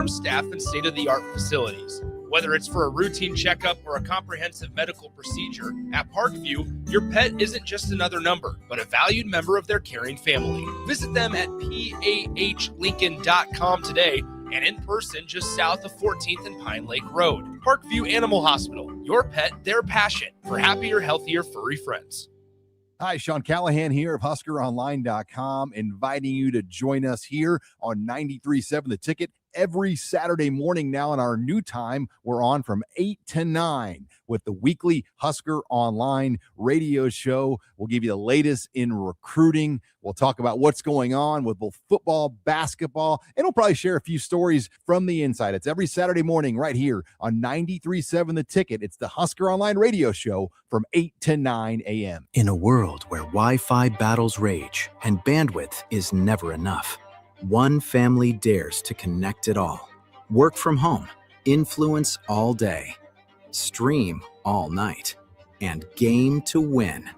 staff and state-of-the-art facilities. Whether it's for a routine checkup or a comprehensive medical procedure, at Parkview, your pet isn't just another number, but a valued member of their caring family. Visit them at pahlincoln.com today and in person just south of 14th and Pine Lake Road. Parkview Animal Hospital, your pet, their passion, for happier, healthier, furry friends. Hi, Sean Callahan here of HuskerOnline.com, inviting you to join us here on 93.7 The Ticket every Saturday morning now in our new time. We're on from 8 to 9 with the weekly Husker Online radio show. We'll give you the latest in recruiting. We'll talk about what's going on with both football, basketball, and we'll probably share a few stories from the inside. It's every Saturday morning right here on 93.7 The Ticket. It's the Husker Online radio show from 8 to 9 a.m. In a world where Wi-Fi battles rage and bandwidth is never enough, one family dares to connect it all. Work from home, influence all day, stream all night, and game to win.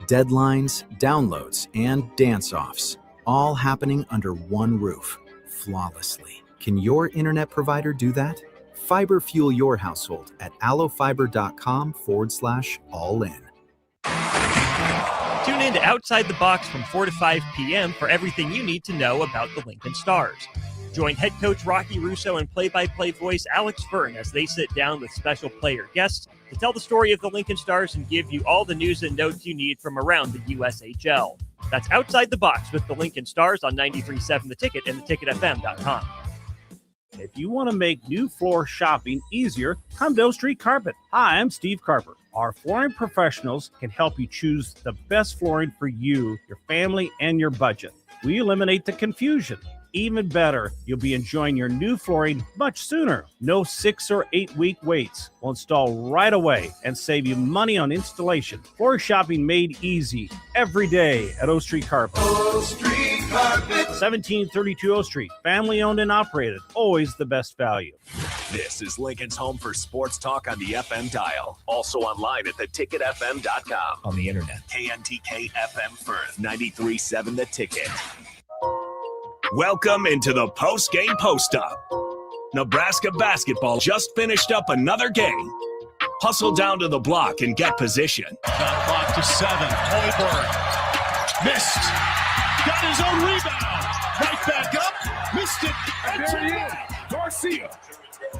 Deadlines, downloads, and dance-offs, all happening under one roof, flawlessly. Can your internet provider do that? Fiber fuel your household at allofiber.com/all-in. Tune in to Outside the Box from 4 to 5 p.m. for everything you need to know about the Lincoln Stars. Join head coach Rocky Russo and play-by-play voice Alex Fern as they sit down with special player guests to tell the story of the Lincoln Stars and give you all the news and notes you need from around the USHL. That's Outside the Box with the Lincoln Stars on 93.7 The Ticket and theticketfm.com. If you want to make new floor shopping easier, come to O Street Carpet. Hi, I'm Steve Carper. Our flooring professionals can help you choose the best flooring for you, your family, and your budget. We eliminate the confusion. Even better, you'll be enjoying your new flooring much sooner. No 6 or 8 week waits. We'll install right away and save you money on installation. Floor shopping made easy every day at O Street Carpet. O Street Carpet. 1732 O Street. Family owned and operated. Always the best value. This is Lincoln's home for sports talk on the FM dial. Also online at theticketfm.com. On the internet. KNTK FM Firth, 93.7 The Ticket. Welcome into the post-game post-up. Nebraska basketball just finished up another game. Hustle down to the block and get position. Shot clock to 7. Hoiberg missed. Got his own rebound. Right back up. Missed it. And there he is. Garcia.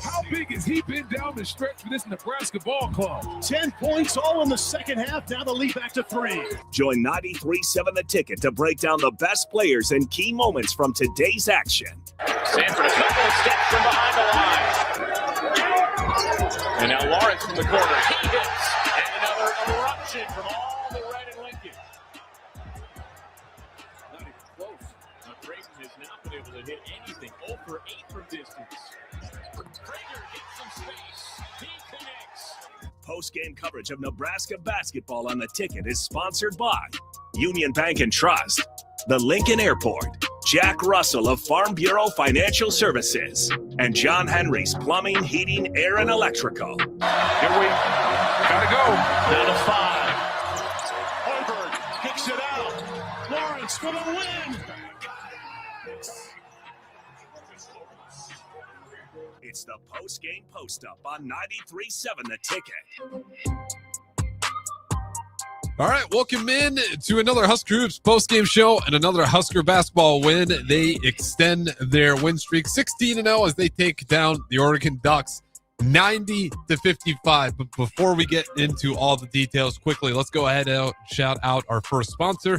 How big has he been down the stretch for this Nebraska ball club? 10 points all in the second half. Now the lead back to 3. Join 93.7 The Ticket to break down the best players and key moments from today's action. Sanford a couple of steps from behind the line. And now Lawrence from the corner. He hits. And another eruption from all the red in Lincoln. Not even close. Now Creighton has not been able to hit anything. 0 for 8 from distance. Prager gets some space. He connects. Post-game coverage of Nebraska basketball on The Ticket is sponsored by Union Bank and Trust, the Lincoln Airport, Jack Russell of Farm Bureau Financial Services, and John Henry's Plumbing, Heating, Air, and Electrical. Here we gotta go. Down to 5. Hoiberg kicks it out. Lawrence for the win. It's the post-game post-up on 93.7 The Ticket. All right, welcome in to another Husker Hoops post-game show and another Husker basketball win. They extend their win streak 16-0 as they take down the Oregon Ducks 90-55. But before we get into all the details quickly, let's go ahead and shout out our first sponsor,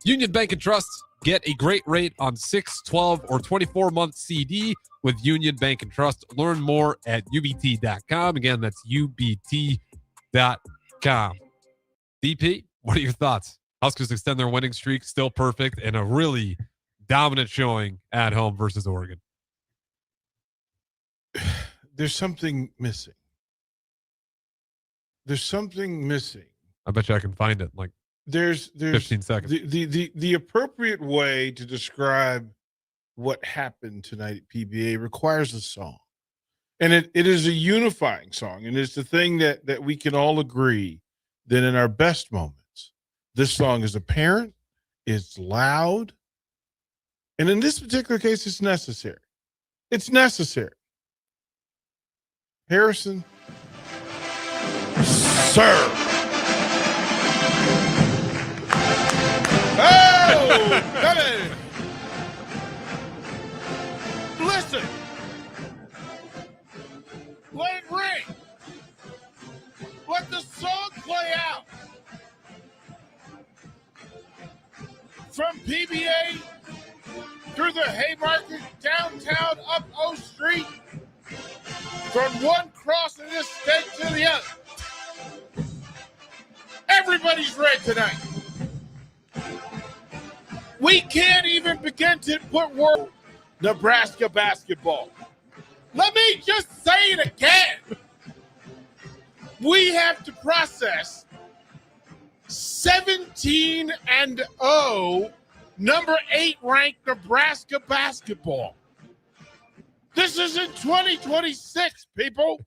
Union Bank and Trust. Get a great rate on 6, 12, or 24-month CD with Union Bank and Trust. Learn more at ubt.com. Again, that's ubt.com. DP, what are your thoughts? Huskers extend their winning streak, still perfect, and a really dominant showing at home versus Oregon. There's something missing. There's something missing. I bet you I can find it. There's 15 seconds. The appropriate way to describe what happened tonight at PBA requires a song. And it is a unifying song. And it's the thing that we can all agree that in our best moments, this song is apparent, it's loud, and in this particular case, it's necessary. It's necessary. Harrison, sir. Oh, hey. Listen. Let it ring. Let the song play out. From PBA through the Haymarket, downtown, up O Street, from one cross of this state to the other. Everybody's red tonight. We can't even begin to put word Nebraska basketball. Let me just say it again. We have to process 17-0, number 8 ranked Nebraska basketball. This is in 2026, people.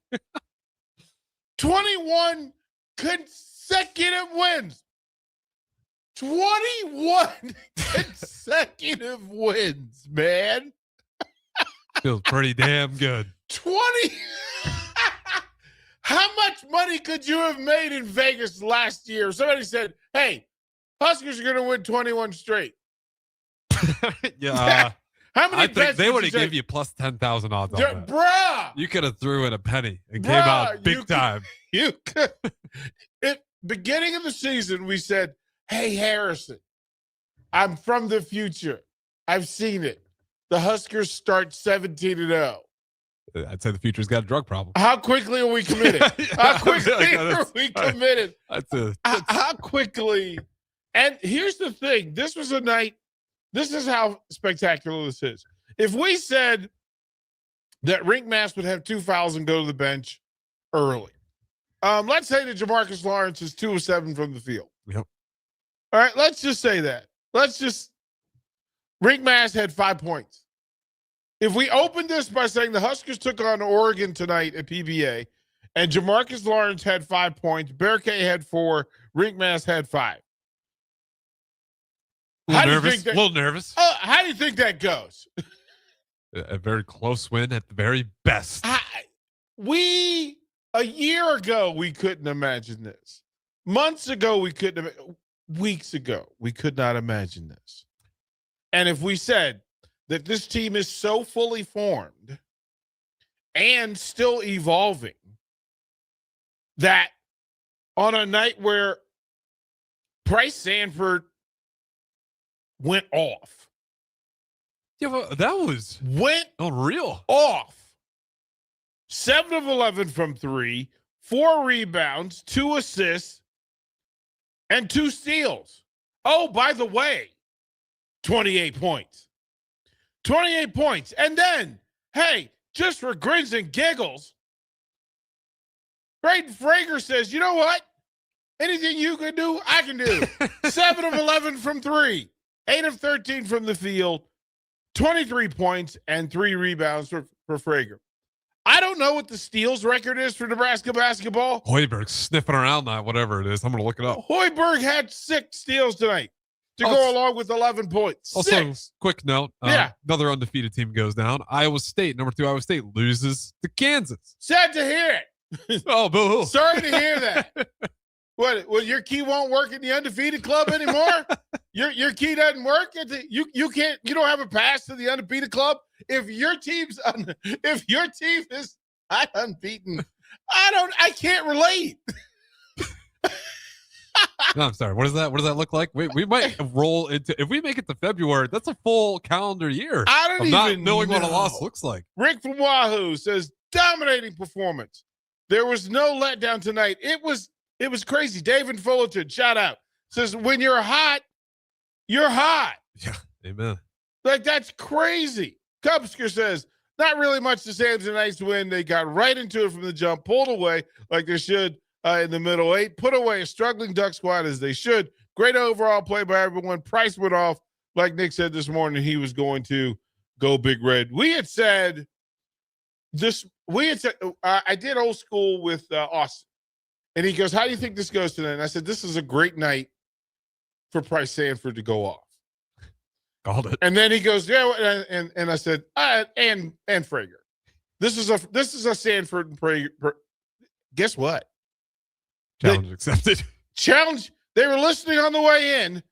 21 consecutive wins. 21 consecutive wins, man. Feels pretty damn good. 20. How much money could you have made in Vegas last year? Somebody said, hey, Huskers are going to win 21 straight. Yeah. How many I think they would have give given you plus 10,000 odds on that. Bruh. You could have threw in a penny and came out big time. You could. Beginning of the season, we said, hey, Harrison, I'm from the future. I've seen it. The Huskers start 17-0. I'd say the future's got a drug problem. How quickly are we committed? How quickly are we committed? How quickly? And here's the thing. This was a night. This is how spectacular this is. If we said that Rink Mass would have 2 fouls and go to the bench early, let's say that Jamarcus Lawrence is 2 of 7 from the field. Yep. All right, let's just say that. Rink Mass had 5 points. If we opened this by saying the Huskers took on Oregon tonight at PBA and Jamarcus Lawrence had 5 points, Bear K had 4, Rink Mass had 5. A little nervous. How do you think that goes? A very close win at the very best. A year ago, we couldn't imagine this. Months ago, weeks ago, we could not imagine this. And if we said that this team is so fully formed and still evolving that on a night where Price Sanford went off. Yeah, well, that was unreal. Off. 7 of 11 from 3, 4 rebounds, 2 assists, and 2 steals. Oh, by the way, 28 points. 28 points. And then, hey, just for grins and giggles, Braden Frager says, you know what? Anything you can do, I can do. 7 of 11 from 3, 8 of 13 from the field, 23 points, and 3 rebounds for Frager. I don't know what the steals record is for Nebraska basketball. Hoiberg sniffing around that, whatever it is. I'm going to look it up. Hoiberg had 6 steals tonight to go along with 11 points. Also, quick note. Yeah. Another undefeated team goes down. Iowa State, number 2 Iowa State, loses to Kansas. Sad to hear it. Oh, boo-hoo. Sorry to hear that. What, your key won't work in the undefeated club anymore? Your key doesn't work? You don't have a pass to the undefeated club? If your team is not unbeaten, I can't relate. No, I'm sorry. What does that look like? We might roll into, if we make it to February, that's a full calendar year. I don't of even not knowing know what a loss looks like. Rick from Wahoo says dominating performance. There was no letdown tonight. It was crazy. David Fullerton, shout out, says when you're hot, you're hot. Yeah, amen. Like, that's crazy. Cubsker says, not really much to say. It was a nice win. They got right into it from the jump, pulled away like they should in the middle 8, put away a struggling Duck squad as they should. Great overall play by everyone. Price went off, like Nick said this morning, he was going to go Big Red. We had said I did old school with Austin. And he goes, how do you think this goes tonight? And I said, this is a great night for Price Sanford to go off. Called it. And then he goes, yeah, and I said, and Frager. This is a Sanford and Prager. Guess what? Challenge accepted. Challenge. They were listening on the way in.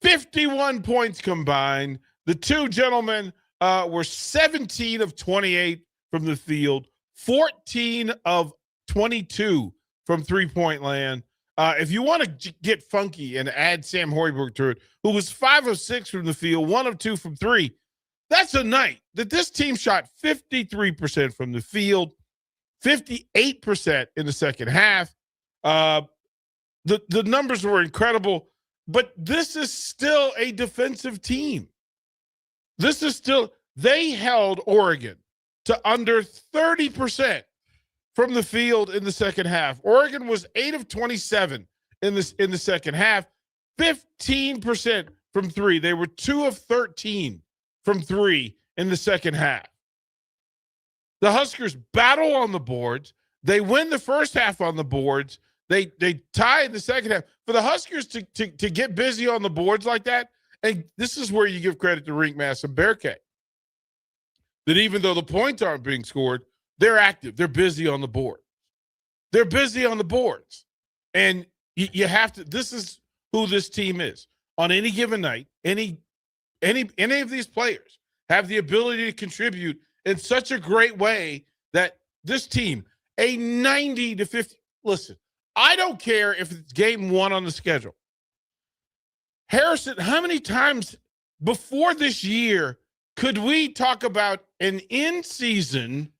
51 points combined. The two gentlemen were 17 of 28 from the field, 14 of 22 from three-point land. If you want to get funky and add Sam Hoiberg to it, who was 5 of 6 from the field, 1 of 2 from 3, that's a night that this team shot 53% from the field, 58% in the second half. The numbers were incredible, but this is still a defensive team. They held Oregon to under 30% from the field in the second half. Oregon was 8 of 27 in the second half, 15% from 3. They were 2 of 13 from 3 in the second half. The Huskers battle on the boards. They win the first half on the boards. They tie in the second half. For the Huskers to get busy on the boards like that, and this is where you give credit to Rinkmass and Bearcat, that even though the points aren't being scored, they're active. They're busy on the board. They're busy on the boards. And you have to – this is who this team is. On any given night, any of these players have the ability to contribute in such a great way that this team, a 90 to 50 – listen, I don't care if it's game 1 on the schedule. Harrison, how many times before this year could we talk about an in-season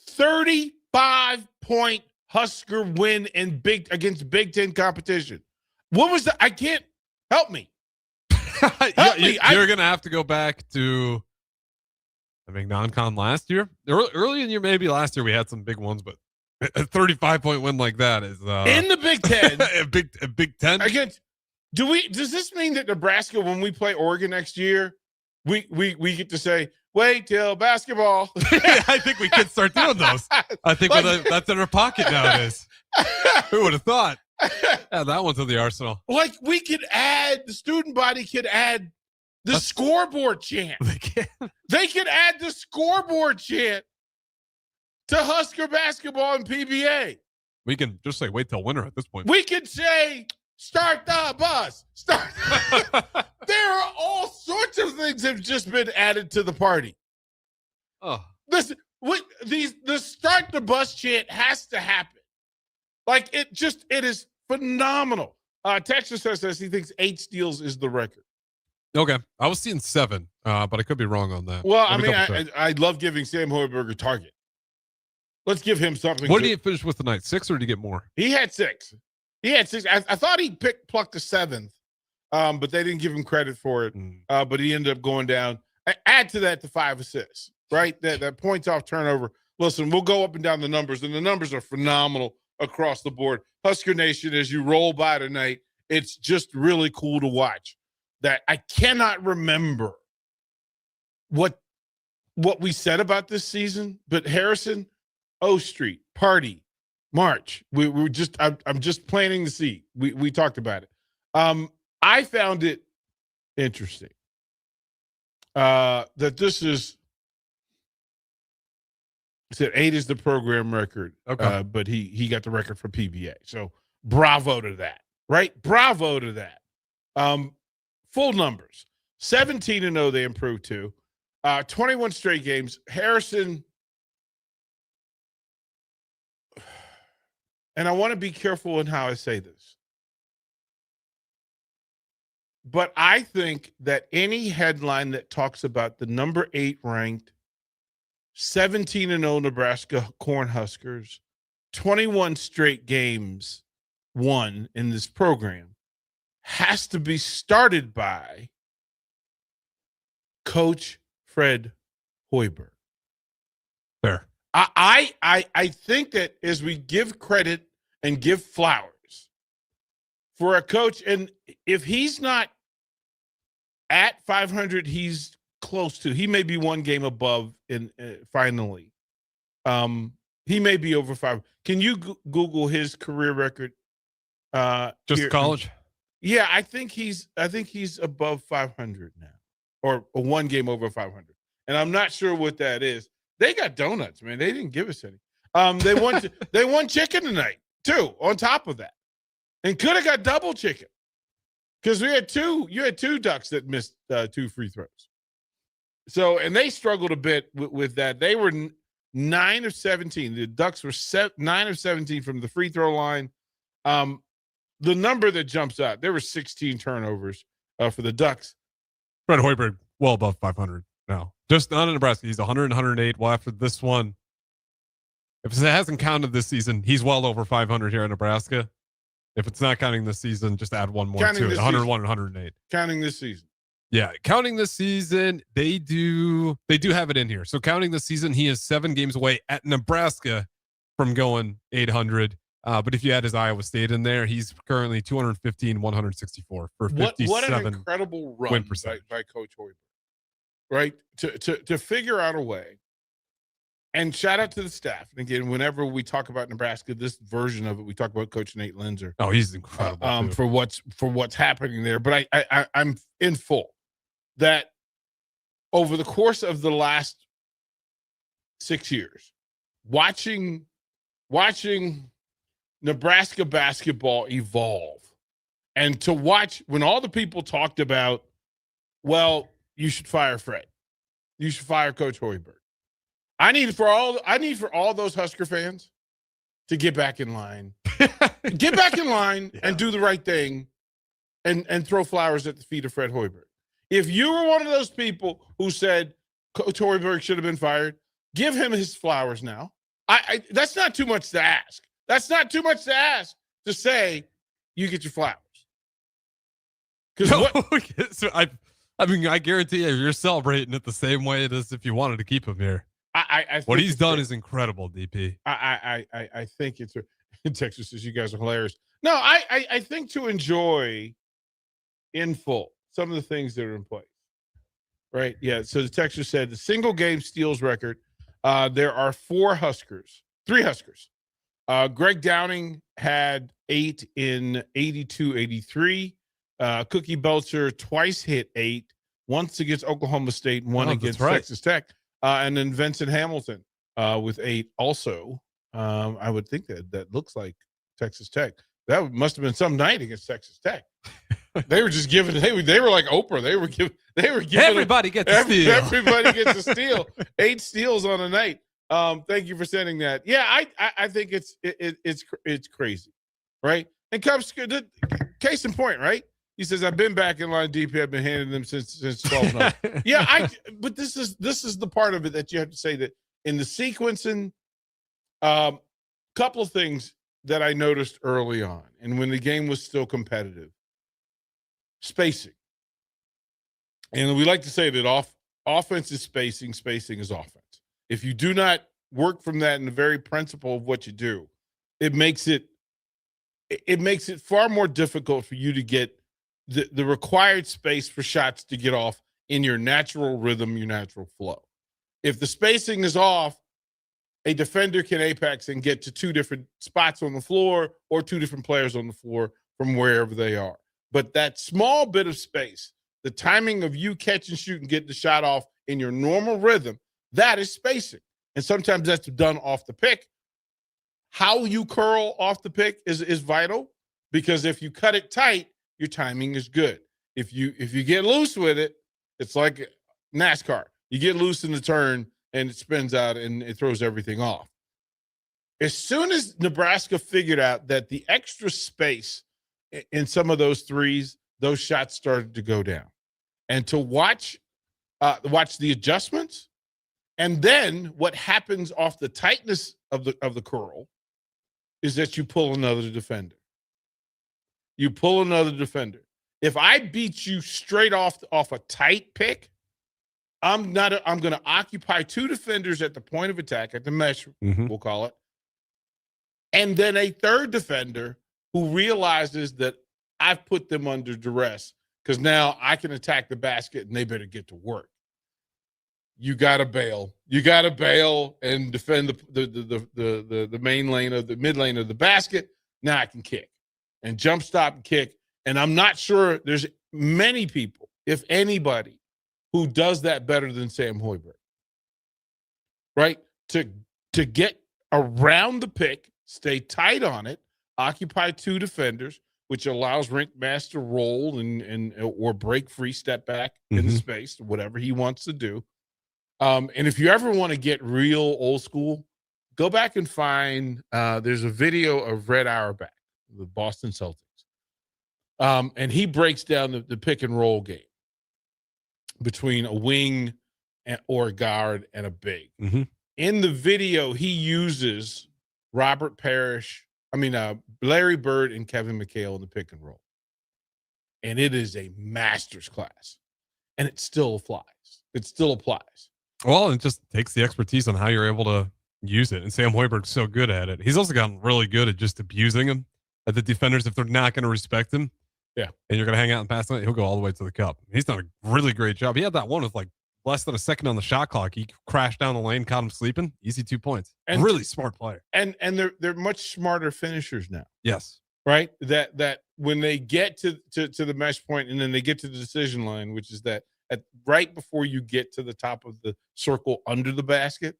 35-point Husker win against Big Ten competition? What was that? I can't help me. You're going to have to go back to, I think, non-con last year. Early in the year, maybe last year, we had some big ones, but a 35-point win like that is in the Big Ten. a Big Ten Against. Does this mean that Nebraska, when we play Oregon next year, we get to say, wait till basketball? I think we could start doing those. I think that's in our pocket nowadays. Who would have thought? Yeah, that one's in the arsenal. Like we could add, the student body could add the scoreboard chant. They could add the scoreboard chant to Husker basketball and PBA. We can just say wait till winter at this point. We could say start the bus. There are all sorts of things that have just been added to the party. Oh, the start the bus chant has to happen. Like it is phenomenal. Texas says he thinks 8 steals is the record. Okay, I was seeing 7, but I could be wrong on that. Well, I love giving Sam Hoiberg a target. Let's give him something. What did he finish with tonight? 6, or did he get more? He had 6. I thought he plucked the 7th, but they didn't give him credit for it. But he ended up going down. Add to that the 5 assists, right? That points off turnover. Listen, we'll go up and down the numbers, and the numbers are phenomenal across the board. Husker Nation, as you roll by tonight, it's just really cool to watch. That I cannot remember what we said about this season, but Harrison, O Street, Party, March. We just I'm just planting the seed. We talked about it. I found it interesting that this is said 8 is the program record. Okay. But he got the record for PBA. So bravo to that. Right? Bravo to that. Full numbers. 17-0 they improved to. 21 straight games. Harrison, and I want to be careful in how I say this, but I think that any headline that talks about the number 8 ranked 17-0 Nebraska Cornhuskers, 21 straight games won in this program, has to be started by Coach Fred Hoiberg. Fair. I think that as we give credit and give flowers for a coach, and if he's not at 500, he's close to. He may be one game above in finally. He may be over 5. Can you Google his career record? Just college? Yeah, I think he's above 500 now, or one game over 500, and I'm not sure what that is. They got donuts, man. They didn't give us any. They won chicken tonight too. On top of that, and could have got double chicken because you had two Ducks that missed 2 free throws. So, and they struggled a bit with that. They were 9 of 17. The Ducks were 9 of 17 from the free throw line. The number that jumps out, there were 16 turnovers for the Ducks. Fred Hoiberg, well above 500 now. Just not in Nebraska. He's 100 and 108. Well, after this one, if it hasn't counted this season, he's well over 500 here in Nebraska. If it's not counting this season, just add one more to it. 101 and 108. Counting this season. Yeah, counting this season, they do have it in here. So counting this season, he is 7 games away at Nebraska from going 800. But if you add his Iowa State in there, he's currently 215, 164 for 57. What an incredible run by Coach Hoiberg, right? To figure out a way. And shout out to the staff. And again, whenever we talk about Nebraska, this version of it, we talk about Coach Nate Linzer. Oh, he's incredible for what's happening there. But I'm in full that over the course of the last 6 years, watching Nebraska basketball evolve, and to watch when all the people talked about, well, you should fire Fred, you should fire Coach Hoiberg. I need for all those Husker fans to get back in line, and do the right thing, and throw flowers at the feet of Fred Hoiberg. If you were one of those people who said Coach Hoiberg should have been fired, give him his flowers now. That's not too much to ask. That's not too much to ask to say you get your flowers. I guarantee you're celebrating it the same way it is if you wanted to keep him here. What he's done is incredible, DP. I think it's in Texas says you guys are hilarious. No, I think to enjoy in full some of the things that are in place. Right? Yeah. So the Texas said the single game steals record. There are 3 Huskers. Greg Downing had 8 in 82-83. Cookie Belcher twice hit 8, once against Oklahoma State, one against Texas Tech. And then Vincent Hamilton with 8 also. I would think that looks like Texas Tech. That must have been some night against Texas Tech. They were just giving. They were like Oprah. They were giving. Everybody gets a steal. Everybody gets a steal. 8 steals on a night. Thank you for sending that. Yeah, I think it's crazy, right? And Cubs, case in point, right? He says, I've been back in line DP. I've been handing them since 12. Yeah, but this is the part of it that you have to say that in the sequencing, couple of things that I noticed early on, and when the game was still competitive, spacing. And we like to say that offense is spacing is offense. If you do not work from that in the very principle of what you do, it makes it far more difficult for you to get the required space for shots to get off in your natural rhythm, your natural flow. If the spacing is off, a defender can apex and get to 2 different spots on the floor or 2 different players on the floor from wherever they are. But that small bit of space, the timing of you catch and shoot and get the shot off in your normal rhythm, that is spacing. And sometimes that's done off the pick. How you curl off the pick is vital, because if you cut it tight, your timing is good. If you get loose with it, it's like NASCAR. You get loose in the turn and it spins out and it throws everything off. As soon as Nebraska figured out that the extra space in some of those threes, those shots started to go down. And to watch the adjustments, and then what happens off the tightness of the curl is that you pull another defender. If I beat you straight off a tight pick, I'm going to occupy 2 defenders at the point of attack, at the mesh, we'll call it, and then a 3rd defender who realizes that I've put them under duress because now I can attack the basket and they better get to work. You got to bail. And defend the main lane of the mid lane of the basket. Now I can kick and jump stop and kick. And I'm not sure there's many people, if anybody, who does that better than Sam Hoiberg. Right? To get around the pick, stay tight on it, occupy 2 defenders, which allows Rinkmaster to roll and or break free, step back in the space, whatever he wants to do. And if you ever want to get real old school, go back and find there's a video of Red Auerbach, the Boston Celtics. And he breaks down the pick and roll game between a wing or a guard and a big. In the video, he uses Robert Parrish, Larry Bird and Kevin McHale in the pick and roll. And it is a master's class. And it still flies. It still applies. Well, it just takes the expertise on how you're able to use it. And Sam Hoiberg's so good at it. He's also gotten really good at just abusing him, at the defenders, if they're not going to respect him. Yeah. And you're going to hang out and pass on it, he'll go all the way to the cup. He's done a really great job. He had that one with like less than a second on the shot clock. He crashed down the lane, caught him sleeping. Easy 2 points. And really smart player. And they're much smarter finishers now. Yes. Right? That when they get to the mesh point and then they get to the decision line, which is that right before you get to the top of the circle under the basket,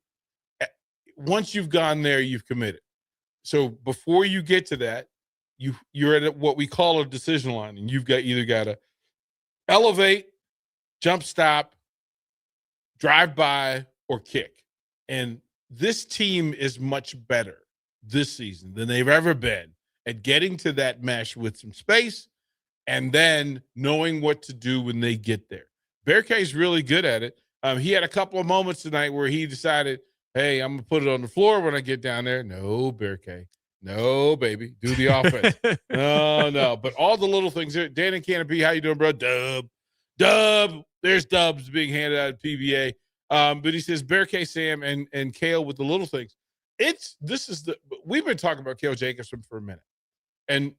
once you've gone there, you've committed. So before you get to that, you're at what we call a decision line, and you've either got to elevate, jump stop, drive by, or kick. And this team is much better this season than they've ever been at getting to that mesh with some space and then knowing what to do when they get there. Berkay's really good at it. He had a couple of moments tonight where he decided, hey, I'm going to put it on the floor when I get down there. No, Berkay. No, baby. Do the offense. No. But all the little things there. Dan and Canopy, how you doing, bro? Dub. There's dubs being handed out at PBA. But he says Berkay, Sam, and Kale with the little things. We've been talking about Kale Jacobson for a minute. And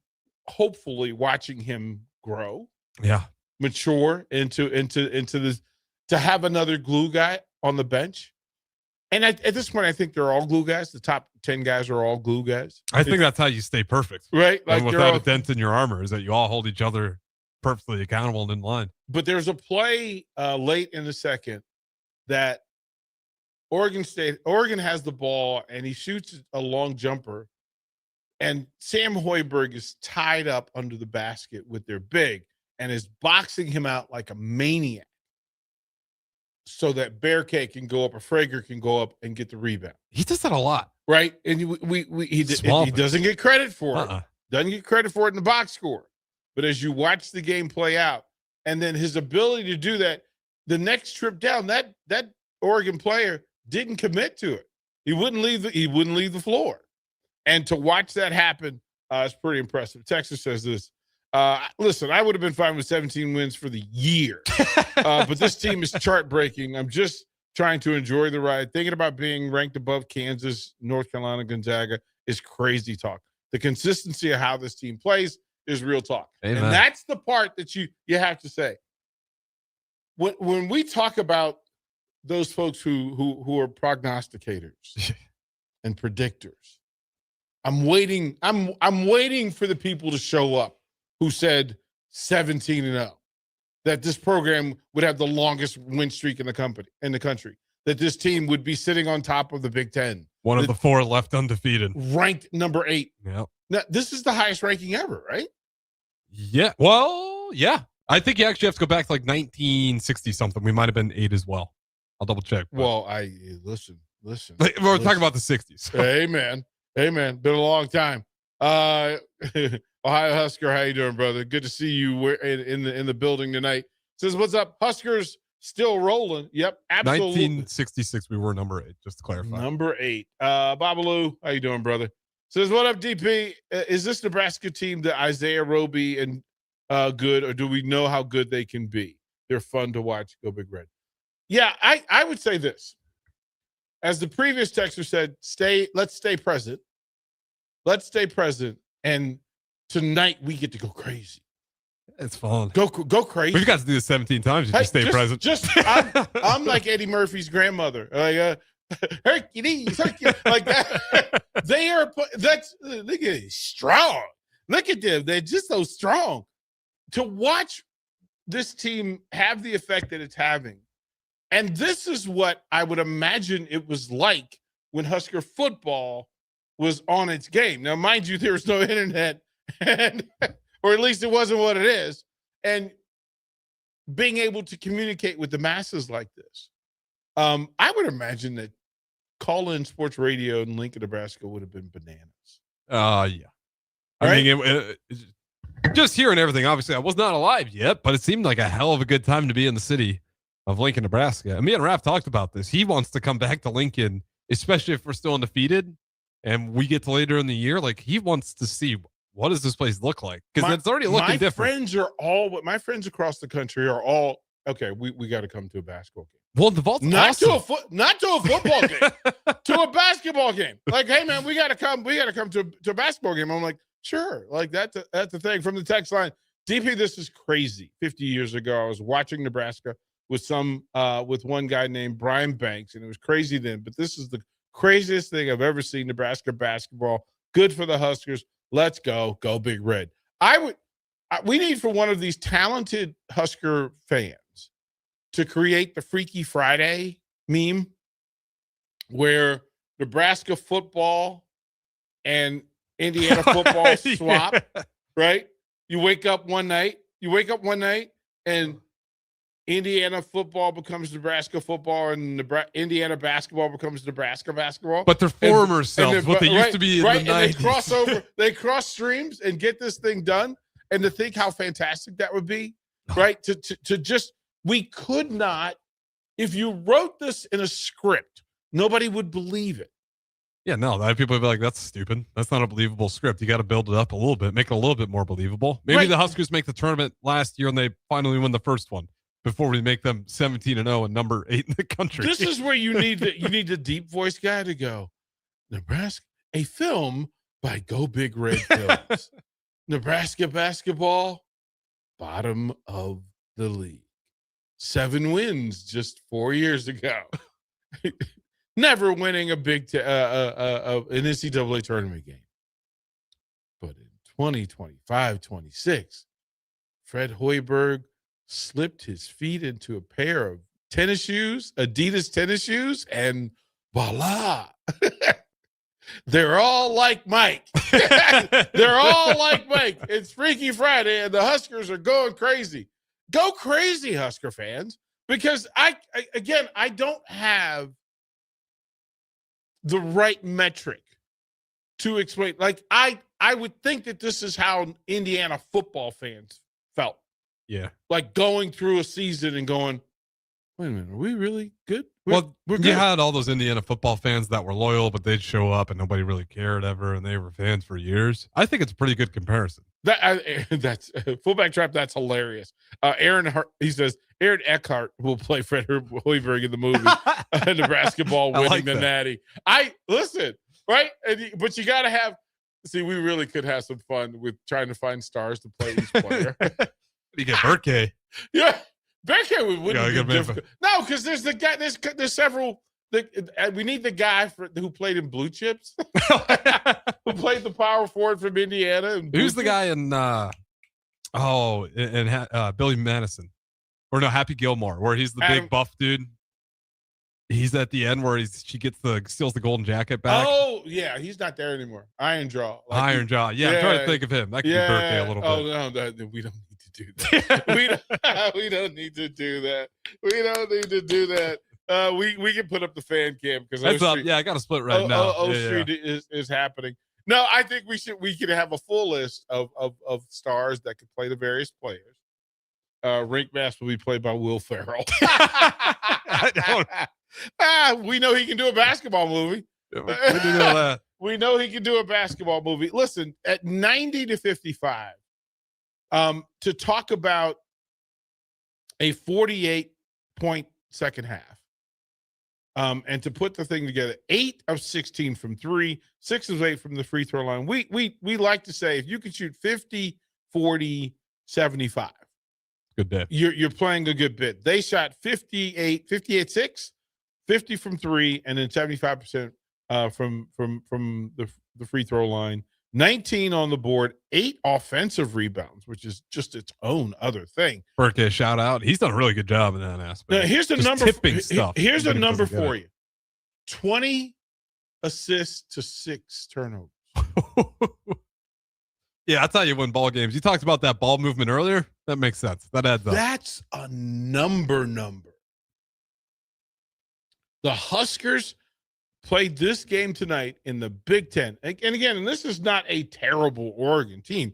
hopefully watching him grow. Yeah. Mature into this, to have another glue guy on the bench. And at this point, I think they're all glue guys. The top 10 guys are all glue guys. I think that's how you stay perfect. Right? Like, and without a dent in your armor, is that you all hold each other perfectly accountable and in line. But there's a play late in the second that Oregon has the ball, and he shoots a long jumper. And Sam Hoiberg is tied up under the basket with their big and is boxing him out like a maniac so that Berkay can go up or Frager can go up and get the rebound. He does that a lot. Right? And he doesn't get credit for it. Doesn't get credit for it in the box score. But as you watch the game play out, and then his ability to do that, the next trip down, that Oregon player didn't commit to it. He wouldn't leave the floor. And to watch that happen is pretty impressive. Texas says this. Listen, I would have been fine with 17 wins for the year. But this team is chart breaking. I'm just trying to enjoy the ride. Thinking about being ranked above Kansas, North Carolina, Gonzaga is crazy talk. The consistency of how this team plays is real talk. Amen. And that's the part that you have to say. When we talk about those folks who are prognosticators and predictors, I'm waiting for the people to show up who said 17-0, that this program would have the longest win streak in the country, that this team would be sitting on top of the Big Ten. One of the 4 left undefeated. Ranked number 8. Yeah. Now, this is the highest ranking ever, right? Yeah. Well, yeah. I think you actually have to go back to like 1960 something. We might have been 8 as well. I'll double check. Well, listen. We're talking about the 60s. Amen. Been a long time. Ohio Husker, how you doing, brother? Good to see you in the building tonight. Says, what's up? Huskers still rolling. Yep, absolutely. 1966, we were number 8, just to clarify. Number 8. Babalu, how you doing, brother? Says, what up, DP? Is this Nebraska team the Isaiah Roby and good, or do we know how good they can be? They're fun to watch. Go Big Red. Yeah, I would say this. As the previous texter said, let's stay present. Let's stay present. And tonight we get to go crazy. It's fun. Go crazy. We've got to do this 17 times if you stay present. I'm like Eddie Murphy's grandmother. Like Hercules, like that. Look at it, strong. Look at them. They're just so strong. to watch this team have the effect that it's having. And this is what I would imagine it was like when Husker football was on its game. Now, mind you, there was no internet, or at least it wasn't what it is. And being able to communicate with the masses like this, I would imagine that call-in sports radio in Lincoln, Nebraska would have been bananas. Yeah. I mean, just hearing everything, obviously, I was not alive yet, but it seemed like a hell of a good time to be in the city of Lincoln, Nebraska. And me and Raph talked about this. He wants to come back to Lincoln, especially if we're still undefeated and we get to later in the year. Like, he wants to see, what does this place look like? Because it's already looking different. My friends across the country are all, okay, we got to come to a basketball game. Well, the vault's not awesome. Not to a football game, to a basketball game. Like, hey man, we got to come to a basketball game. I'm like, sure. Like that's the thing. From the text line, DP, this is crazy. 50 years ago, I was watching Nebraska with one guy named Brian Banks, and it was crazy then. But this is the craziest thing I've ever seen. Nebraska basketball, good for the Huskers. Let's go Big Red. We need for one of these talented Husker fans to create the Freaky Friday meme where Nebraska football and Indiana football swap, right? You wake up one night and Indiana football becomes Nebraska football and Indiana basketball becomes Nebraska basketball. But they're former selves, what they used to be in the 90s. And they cross streams and get this thing done. And to think how fantastic that would be, right? To just, we could not, if you wrote this in a script, nobody would believe it. Yeah, no, people would be like, that's stupid. That's not a believable script. You got to build it up a little bit, make it a little bit more believable. Maybe the Huskers make the tournament last year and they finally win the first one before we make them 17-0 and number 8 in the country. This is where you need the deep voice guy to go, Nebraska, a film by Go Big Red Films. Nebraska basketball, bottom of the league. 7 wins just 4 years ago. Never winning a big an NCAA tournament game. But in 2025-26, Fred Hoiberg slipped his feet into a pair of tennis shoes, Adidas tennis shoes, and voila. They're all like Mike. They're all like Mike. It's Freaky Friday, and the Huskers are going crazy. Go crazy, Husker fans, because I don't have the right metric to explain. Like, I would think that this is how Indiana football fans felt. Yeah. Like going through a season and going, wait a minute, are we really good? We're good. You had all those Indiana football fans that were loyal, but they'd show up and nobody really cared ever, and they were fans for years. I think it's a pretty good comparison. That's fullback trap. That's hilarious. He says Aaron Eckhart will play Fred Hoiberg in the movie Nebraska ball winning like the Natty. Right? But you got to have. See, we really could have some fun with trying to find stars to play each player. You get Burke. Yeah. Bearcat wouldn't be difficult. No, because there's the guy. There's several. We need the guy who played in Blue Chips, who played the power forward from Indiana. Who's the guy in? Billy Madison, or no, Happy Gilmore, where he's the big buff dude. He's at the end where steals the golden jacket back. Oh yeah, he's not there anymore. Iron Jaw. Iron Jaw. Yeah, I'm trying to think of him. That could be Birthday a little bit. Oh no, we don't need to do that. we don't need to do that. We don't need to do that. We can put up the fan cam because I got to split right now. Street is happening. No, I think we could have a full list of stars that could play the various players. Rink Mass will be played by Will Ferrell. We know he can do a basketball movie. We know he can do a basketball movie. Listen, at 90-55, to talk about a 48-point second half, and to put the thing together, 8 of 16 from 3, 6 of 8 from the free throw line. We like to say if you could shoot 50, 40, 75, good day. You're playing a good bit. They shot 58-6, 50 from 3, and then 75% from the free throw line. 19 on the board, 8 offensive rebounds, which is just its own other thing. Burke, shout out. He's done a really good job in that aspect. Now, here's the just number. Tipping stuff. Here's a number for you: 20 assists to 6 turnovers. Yeah, that's how you win ball games. You talked about that ball movement earlier. That makes sense. That adds up. That's a number. The Huskers played this game tonight in the Big Ten. And again, this is not a terrible Oregon team.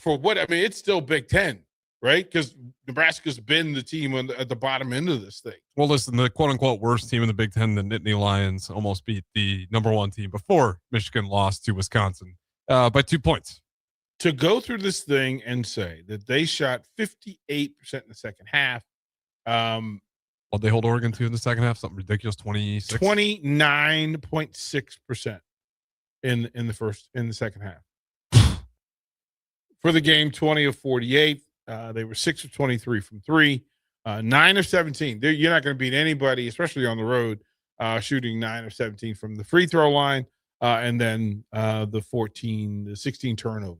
It's still Big Ten, right? Because Nebraska's been the team at the bottom end of this thing. Well, listen, the quote-unquote worst team in the Big Ten, the Nittany Lions, almost beat the number 1 team before Michigan lost to Wisconsin by 2 points. To go through this thing and say that they shot 58% in the second half. What they hold Oregon to in the second half? Something ridiculous, 26? 29.6% in the second half. For the game, 20 of 48. They were 6 of 23 from 3. 9 of 17. You're not going to beat anybody, especially on the road, shooting 9 of 17 from the free throw line. And then the 16 turnovers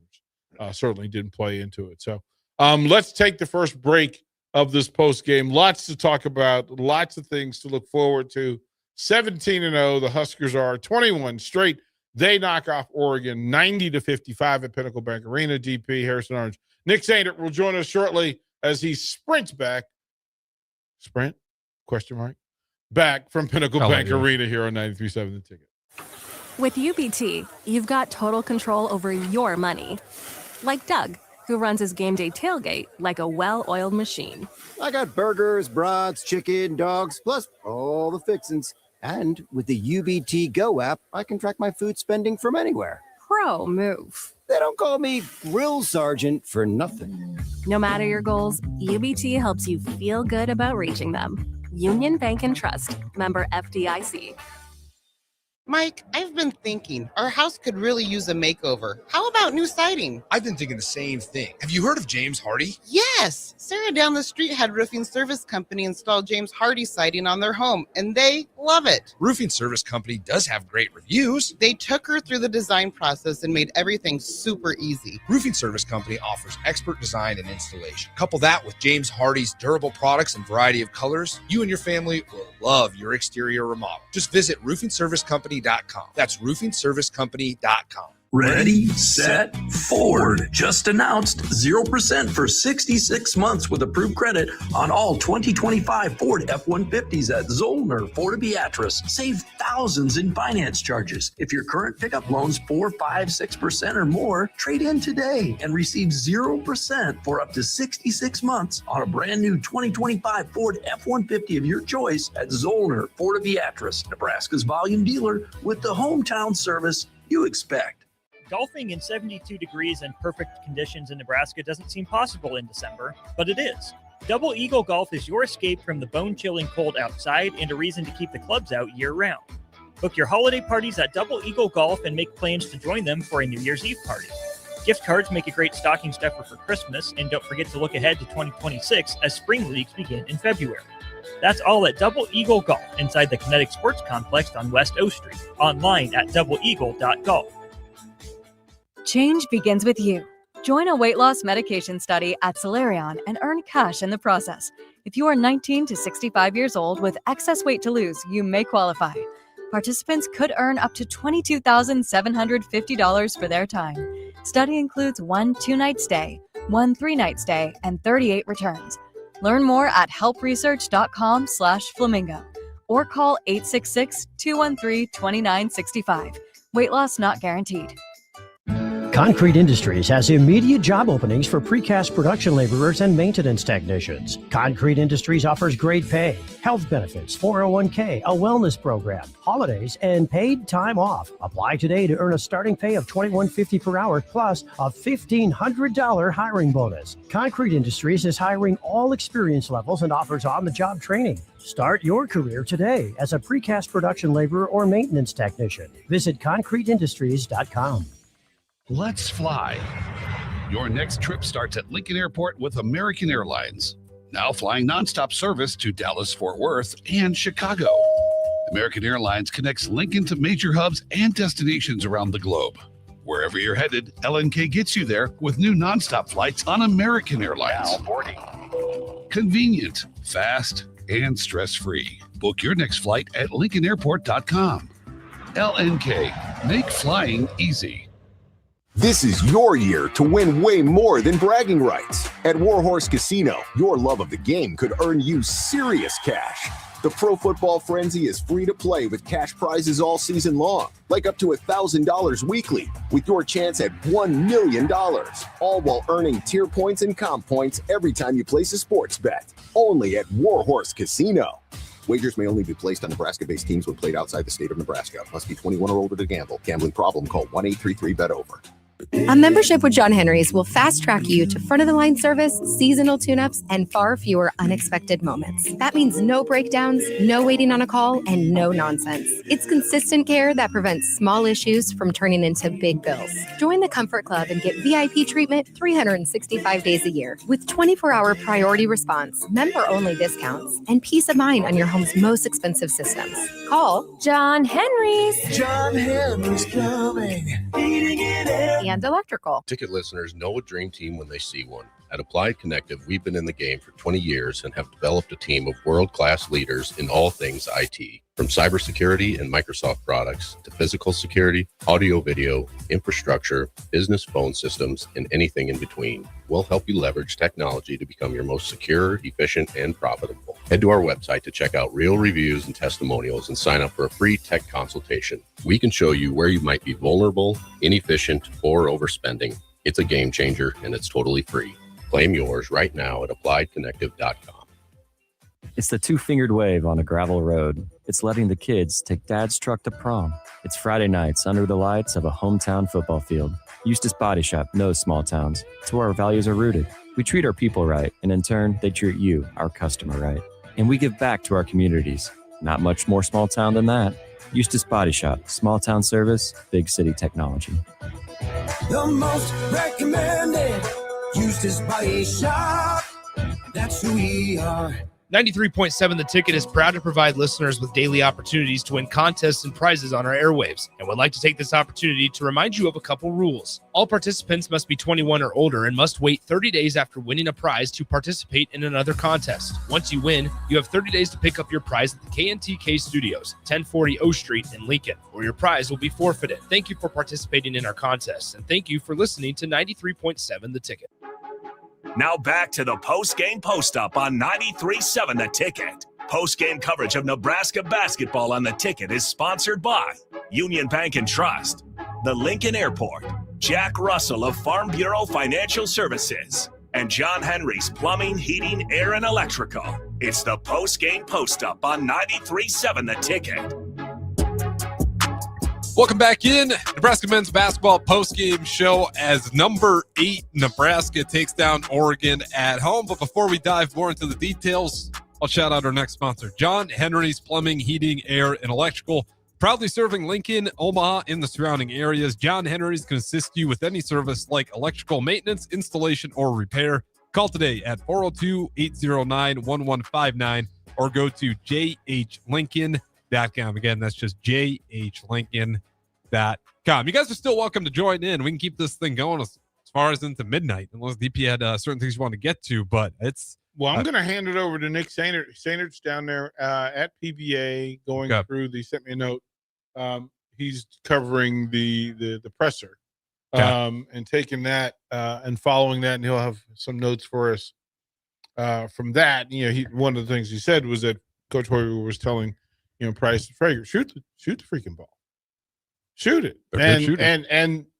certainly didn't play into it. So let's take the first break of this post game. Lots to talk about, lots of things to look forward to. 17-0, the Huskers are 21 straight. They knock off Oregon 90-55 at Pinnacle Bank Arena. DP Harrison Orange. Nick Sainert will join us shortly as he sprints back. Sprint? Question mark? Back from Pinnacle Bank Arena here on 93.7 The Ticket. With UBT, you've got total control over your money. Like Doug, who runs his game day tailgate like a well-oiled machine. I got burgers, brats, chicken, dogs, plus all the fixins. And with the UBT Go app, I can track my food spending from anywhere. Pro move. They don't call me Grill Sergeant for nothing. No matter your goals, UBT helps you feel good about reaching them. Union Bank and Trust. Member FDIC. Mike, I've been thinking our house could really use a makeover. How about new siding? I've been thinking the same thing. Have you heard of James Hardy? Yes. Sarah down the street had Roofing Service Company install James Hardy siding on their home, and they love it. Roofing Service Company does have great reviews. They took her through the design process and made everything super easy. Roofing Service Company offers expert design and installation. Couple that with James Hardy's durable products and variety of colors, you and your family will love your exterior remodel. Just visit roofingservicecompany.com. That's roofingservicecompany.com. Ready, set, Ford just announced 0% for 66 months with approved credit on all 2025 Ford F-150s at Zollner, Fort Beatrice. Save thousands in finance charges. If your current pickup loan's 4%, 5%, 6% or more, trade in today and receive 0% for up to 66 months on a brand new 2025 Ford F-150 of your choice at Zollner, Fort Beatrice, Nebraska's volume dealer with the hometown service you expect. Golfing in 72 degrees and perfect conditions in Nebraska doesn't seem possible in December, but it is. Double Eagle Golf is your escape from the bone-chilling cold outside and a reason to keep the clubs out year-round. Book your holiday parties at Double Eagle Golf and make plans to join them for a New Year's Eve party. Gift cards make a great stocking stuffer for Christmas, and don't forget to look ahead to 2026 as spring leagues begin in February. That's all at Double Eagle Golf inside the Kinetic Sports Complex on West O Street. Online at doubleeagle.golf. Change begins with you. Join a weight loss medication study at Solarion and earn cash in the process. If you are 19 to 65 years old with excess weight to lose, you may qualify. Participants could earn up to $22,750 for their time. Study includes 1 2-night stay, 1 3-night stay, and 38 returns. Learn more at helpresearch.com/flamingo or call 866-213-2965. Weight loss not guaranteed. Concrete Industries has immediate job openings for precast production laborers and maintenance technicians. Concrete Industries offers great pay, health benefits, 401k, a wellness program, holidays, and paid time off. Apply today to earn a starting pay of $21.50 per hour plus a $1,500 hiring bonus. Concrete Industries is hiring all experience levels and offers on-the-job training. Start your career today as a precast production laborer or maintenance technician. Visit concreteindustries.com. Let's fly. Your next trip starts at Lincoln Airport with American Airlines. Now flying nonstop service to Dallas, Fort Worth, and Chicago. American Airlines connects Lincoln to major hubs and destinations around the globe. Wherever you're headed, LNK gets you there with new nonstop flights on American Airlines. Convenient, fast, and stress-free. Book your next flight at LincolnAirport.com. LNK, make flying easy. This is your year to win way more than bragging rights. At Warhorse Casino, your love of the game could earn you serious cash. The Pro Football Frenzy is free to play with cash prizes all season long, like up to $1,000 weekly, with your chance at $1 million, all while earning tier points and comp points every time you place a sports bet. Only at Warhorse Casino. Wagers may only be placed on Nebraska-based teams when played outside the state of Nebraska. Must be 21 or older to gamble. Gambling problem? Call 1-833-BET-OVER. A membership with John Henry's will fast-track you to front-of-the-line service, seasonal tune-ups, and far fewer unexpected moments. That means no breakdowns, no waiting on a call, and no nonsense. It's consistent care that prevents small issues from turning into big bills. Join the Comfort Club and get VIP treatment 365 days a year with 24-hour priority response, member-only discounts, and peace of mind on your home's most expensive systems. Call John Henry's. John Henry's Plumbing, Heating and Air. And electrical. Ticket listeners know a dream team when they see one. At Applied Connective, we've been in the game for 20 years and have developed a team of world-class leaders in all things IT. From cybersecurity and Microsoft products to physical security, audio-video, infrastructure, business phone systems, and anything in between, we'll help you leverage technology to become your most secure, efficient, and profitable. Head to our website to check out real reviews and testimonials and sign up for a free tech consultation. We can show you where you might be vulnerable, inefficient, or overspending. It's a game changer, and it's totally free. Claim yours right now at appliedconnective.com. It's the two-fingered wave on a gravel road. It's letting the kids take dad's truck to prom. It's Friday nights under the lights of a hometown football field. Eustace Body Shop knows small towns. It's where our values are rooted. We treat our people right, and in turn, they treat you, our customer, right. And we give back to our communities. Not much more small town than that. Eustace Body Shop, small town service, big city technology. The most recommended Eustace Body Shop. That's who we are. 93.7 The Ticket is proud to provide listeners with daily opportunities to win contests and prizes on our airwaves, and would like to take this opportunity to remind you of a couple rules. All participants must be 21 or older and must wait 30 days after winning a prize to participate in another contest. Once you win, you have 30 days to pick up your prize at the KNTK Studios, 1040 O Street in Lincoln, or your prize will be forfeited. Thank you for participating in our contests, and thank you for listening to 93.7 The Ticket. Now back to the post-game post-up on 93.7 The Ticket. Post-game coverage of Nebraska basketball on The Ticket is sponsored by Union Bank and Trust, the Lincoln Airport, Jack Russell of Farm Bureau Financial Services, and John Henry's Plumbing, Heating, Air, and Electrical. It's the post-game post-up on 93.7 The Ticket. Welcome back in. Nebraska men's basketball postgame show as number 8 Nebraska takes down Oregon at home. But before we dive more into the details, I'll shout out our next sponsor, John Henry's Plumbing, Heating, Air, and Electrical. Proudly serving Lincoln, Omaha, and the surrounding areas, John Henry's can assist you with any service like electrical maintenance, installation, or repair. Call today at 402-809-1159 or go to jhlincoln.com. Again, that's just jhlincoln.com. You guys are still welcome to join in. We can keep this thing going as far as into midnight, unless DP had certain things you want to get to, but it's... Well, I'm going to hand it over to Nick Sanders down there at PBA going through the, sent me a note. He's covering the presser and taking that and following that, and he'll have some notes for us from that. You know, one of the things he said was that Coach Hoyer was telling, Price and Frager, shoot the freaking ball. Shoot it. And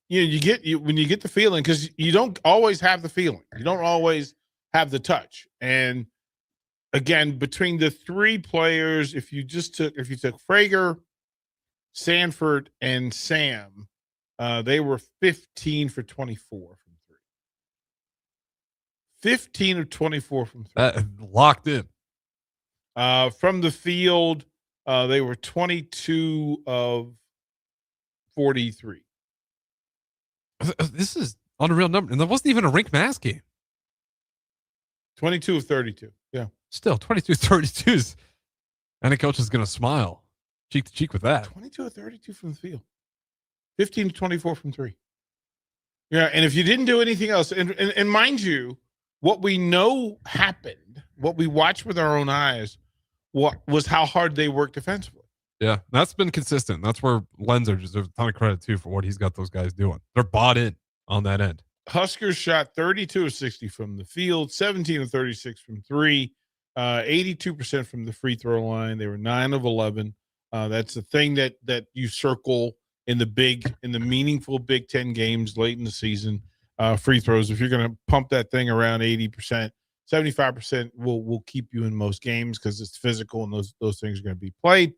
when you get the feeling, because you don't always have the feeling. You don't always have the touch. And again, between the three players, if you took Frager, Sanford, and Sam, they were 15 for 24 from three. 15 of 24 from three. Locked in. From the field, they were 22 of 43. This is unreal number. And that wasn't even a rink mass game. 22 of 32. Yeah. Still, 22-32 and a coach is going to smile cheek to cheek with that. 22 of 32 from the field. 15 to 24 from three. Yeah, and if you didn't do anything else, and mind you, what we know happened, what we watched with our own eyes, what was how hard they worked defensively. Yeah, that's been consistent. That's where Lenzer deserves a ton of credit too for what he's got those guys doing. They're bought in on that end. Huskers shot 32 of 60 from the field, 17 of 36 from three, 82% from the free throw line. They were 9 of 11. That's the thing that you circle in the meaningful Big Ten games late in the season. Free throws. If you're going to pump that thing around 80%, 75% will keep you in most games because it's physical and those things are going to be played.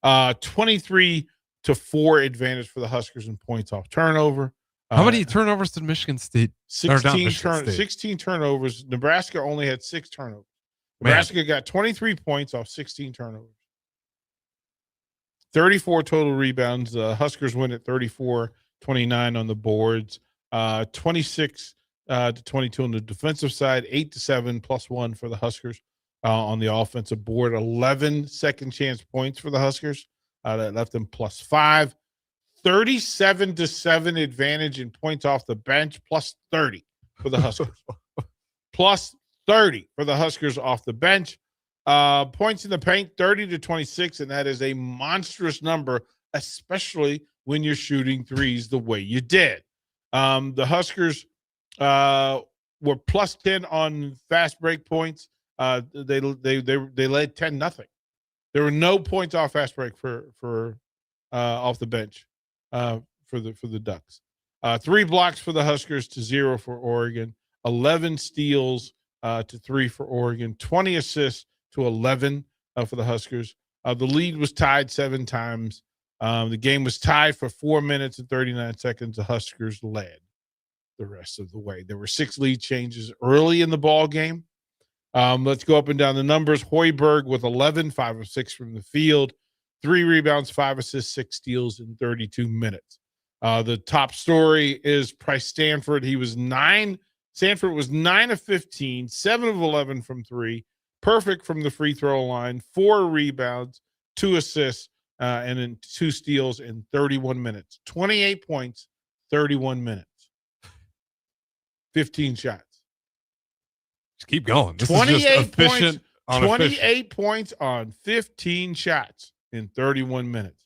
23-4 advantage for the Huskers in points off turnover. How many turnovers did Michigan State? 16 turnovers. Nebraska only had 6 turnovers. Nebraska got 23 points off 16 turnovers. 34 total rebounds. Huskers win at 34-29 on the boards. 26 to 22 on the defensive side. 8-7 +1 for the Huskers on the offensive board. 11 second chance points for the Huskers. That left them +5. 37-7 advantage in points off the bench, +30 for the Huskers. +30 for the Huskers off the bench. Points in the paint, 30-26, and that is a monstrous number, especially when you're shooting threes the way you did. The Huskers were +10 on fast break points. They led 10-0. There were no points off fast break for off the bench for the Ducks. 3 blocks for the Huskers to 0 for Oregon. 11 steals to 3 for Oregon. 20 assists to 11 for the Huskers. The lead was tied 7 times. The game was tied for 4 minutes and 39 seconds. The Huskers led the rest of the way. There were 6 lead changes early in the ball game. Let's go up and down the numbers. Hoiberg with 11, 5 of 6 from the field, 3 rebounds, 5 assists, 6 steals in 32 minutes. The top story is Price Stanford. Stanford was 9 of 15, 7 of 11 from 3, perfect from the free throw line, 4 rebounds, 2 assists, and then 2 steals in 31 minutes. 28 points, 31 minutes. 15 shots. Just keep going. This 28 points. 28 points on 15 shots in 31 minutes.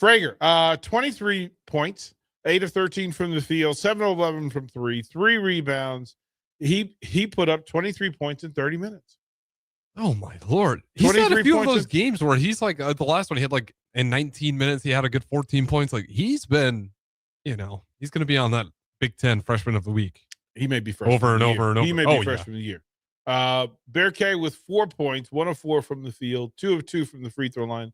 Frager, 23 points, 8 of 13 from the field, 7 of 11 from 3, 3 rebounds. He put up 23 points in 30 minutes. Oh my Lord. He's had a few of those games where he's like the last one he had like in 19 minutes, he had a good 14 points. Like he's been, he's going to be on that Big Ten freshman of the week. He may be freshman over and over and over. He may be freshman of the year. Bearcat with 4 points, 1 of 4 from the field, 2 of 2 from the free throw line,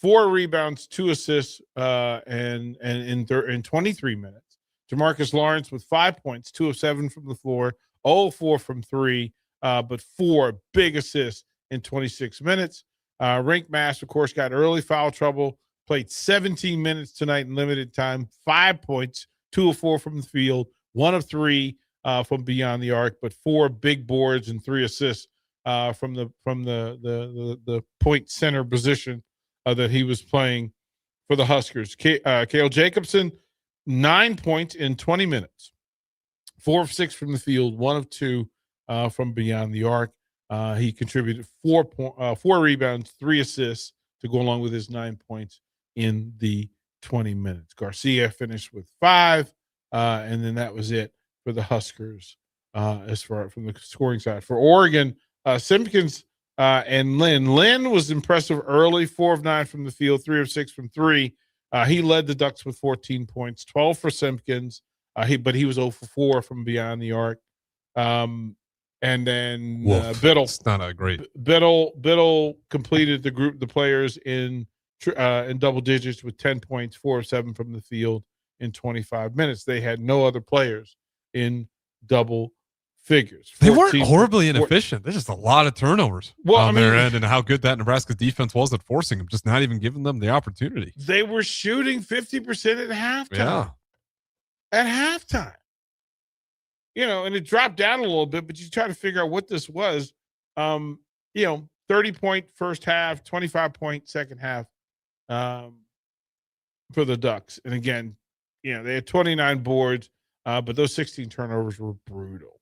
4 rebounds, 2 assists, and in 23 minutes. Jamarcus Lawrence with 5 points, 2 of 7 from the floor, 0 of 4 from 3, but 4 big assists in 26 minutes. Rink Mass, of course, got early foul trouble, played 17 minutes tonight in limited time, 5 points, 2 of 4 from the field, 1 of 3 from beyond the arc, but 4 big boards and 3 assists from the point center position that he was playing for the Huskers. Cale Jacobson, 9 points in 20 minutes, 4 of 6 from the field, 1 of 2 from beyond the arc. He contributed 4 rebounds, 3 assists to go along with his 9 points in the 20 minutes. Garcia finished with 5, and then that was it for the Huskers as far from the scoring side. For Oregon, Simpkins and Lynn. Lynn was impressive early, 4 of 9 from the field, 3 of 6 from 3. He led the Ducks with 14 points, 12 for Simpkins. But he was 0 for 4 from beyond the arc. And then Biddle. It's not a great. Biddle completed the players in double digits with 10 points, 4 of 7 from the field in 25 minutes. They had no other players in double figures. They weren't horribly inefficient. There's just a lot of turnovers on their end, and how good that Nebraska defense was at forcing them, just not even giving them the opportunity. They were shooting 50% at halftime. Yeah. At halftime. And it dropped down a little bit, but you try to figure out what this was. 30-point first half, 25-point second half for the Ducks. And again, they had 29 boards, but those 16 turnovers were brutal,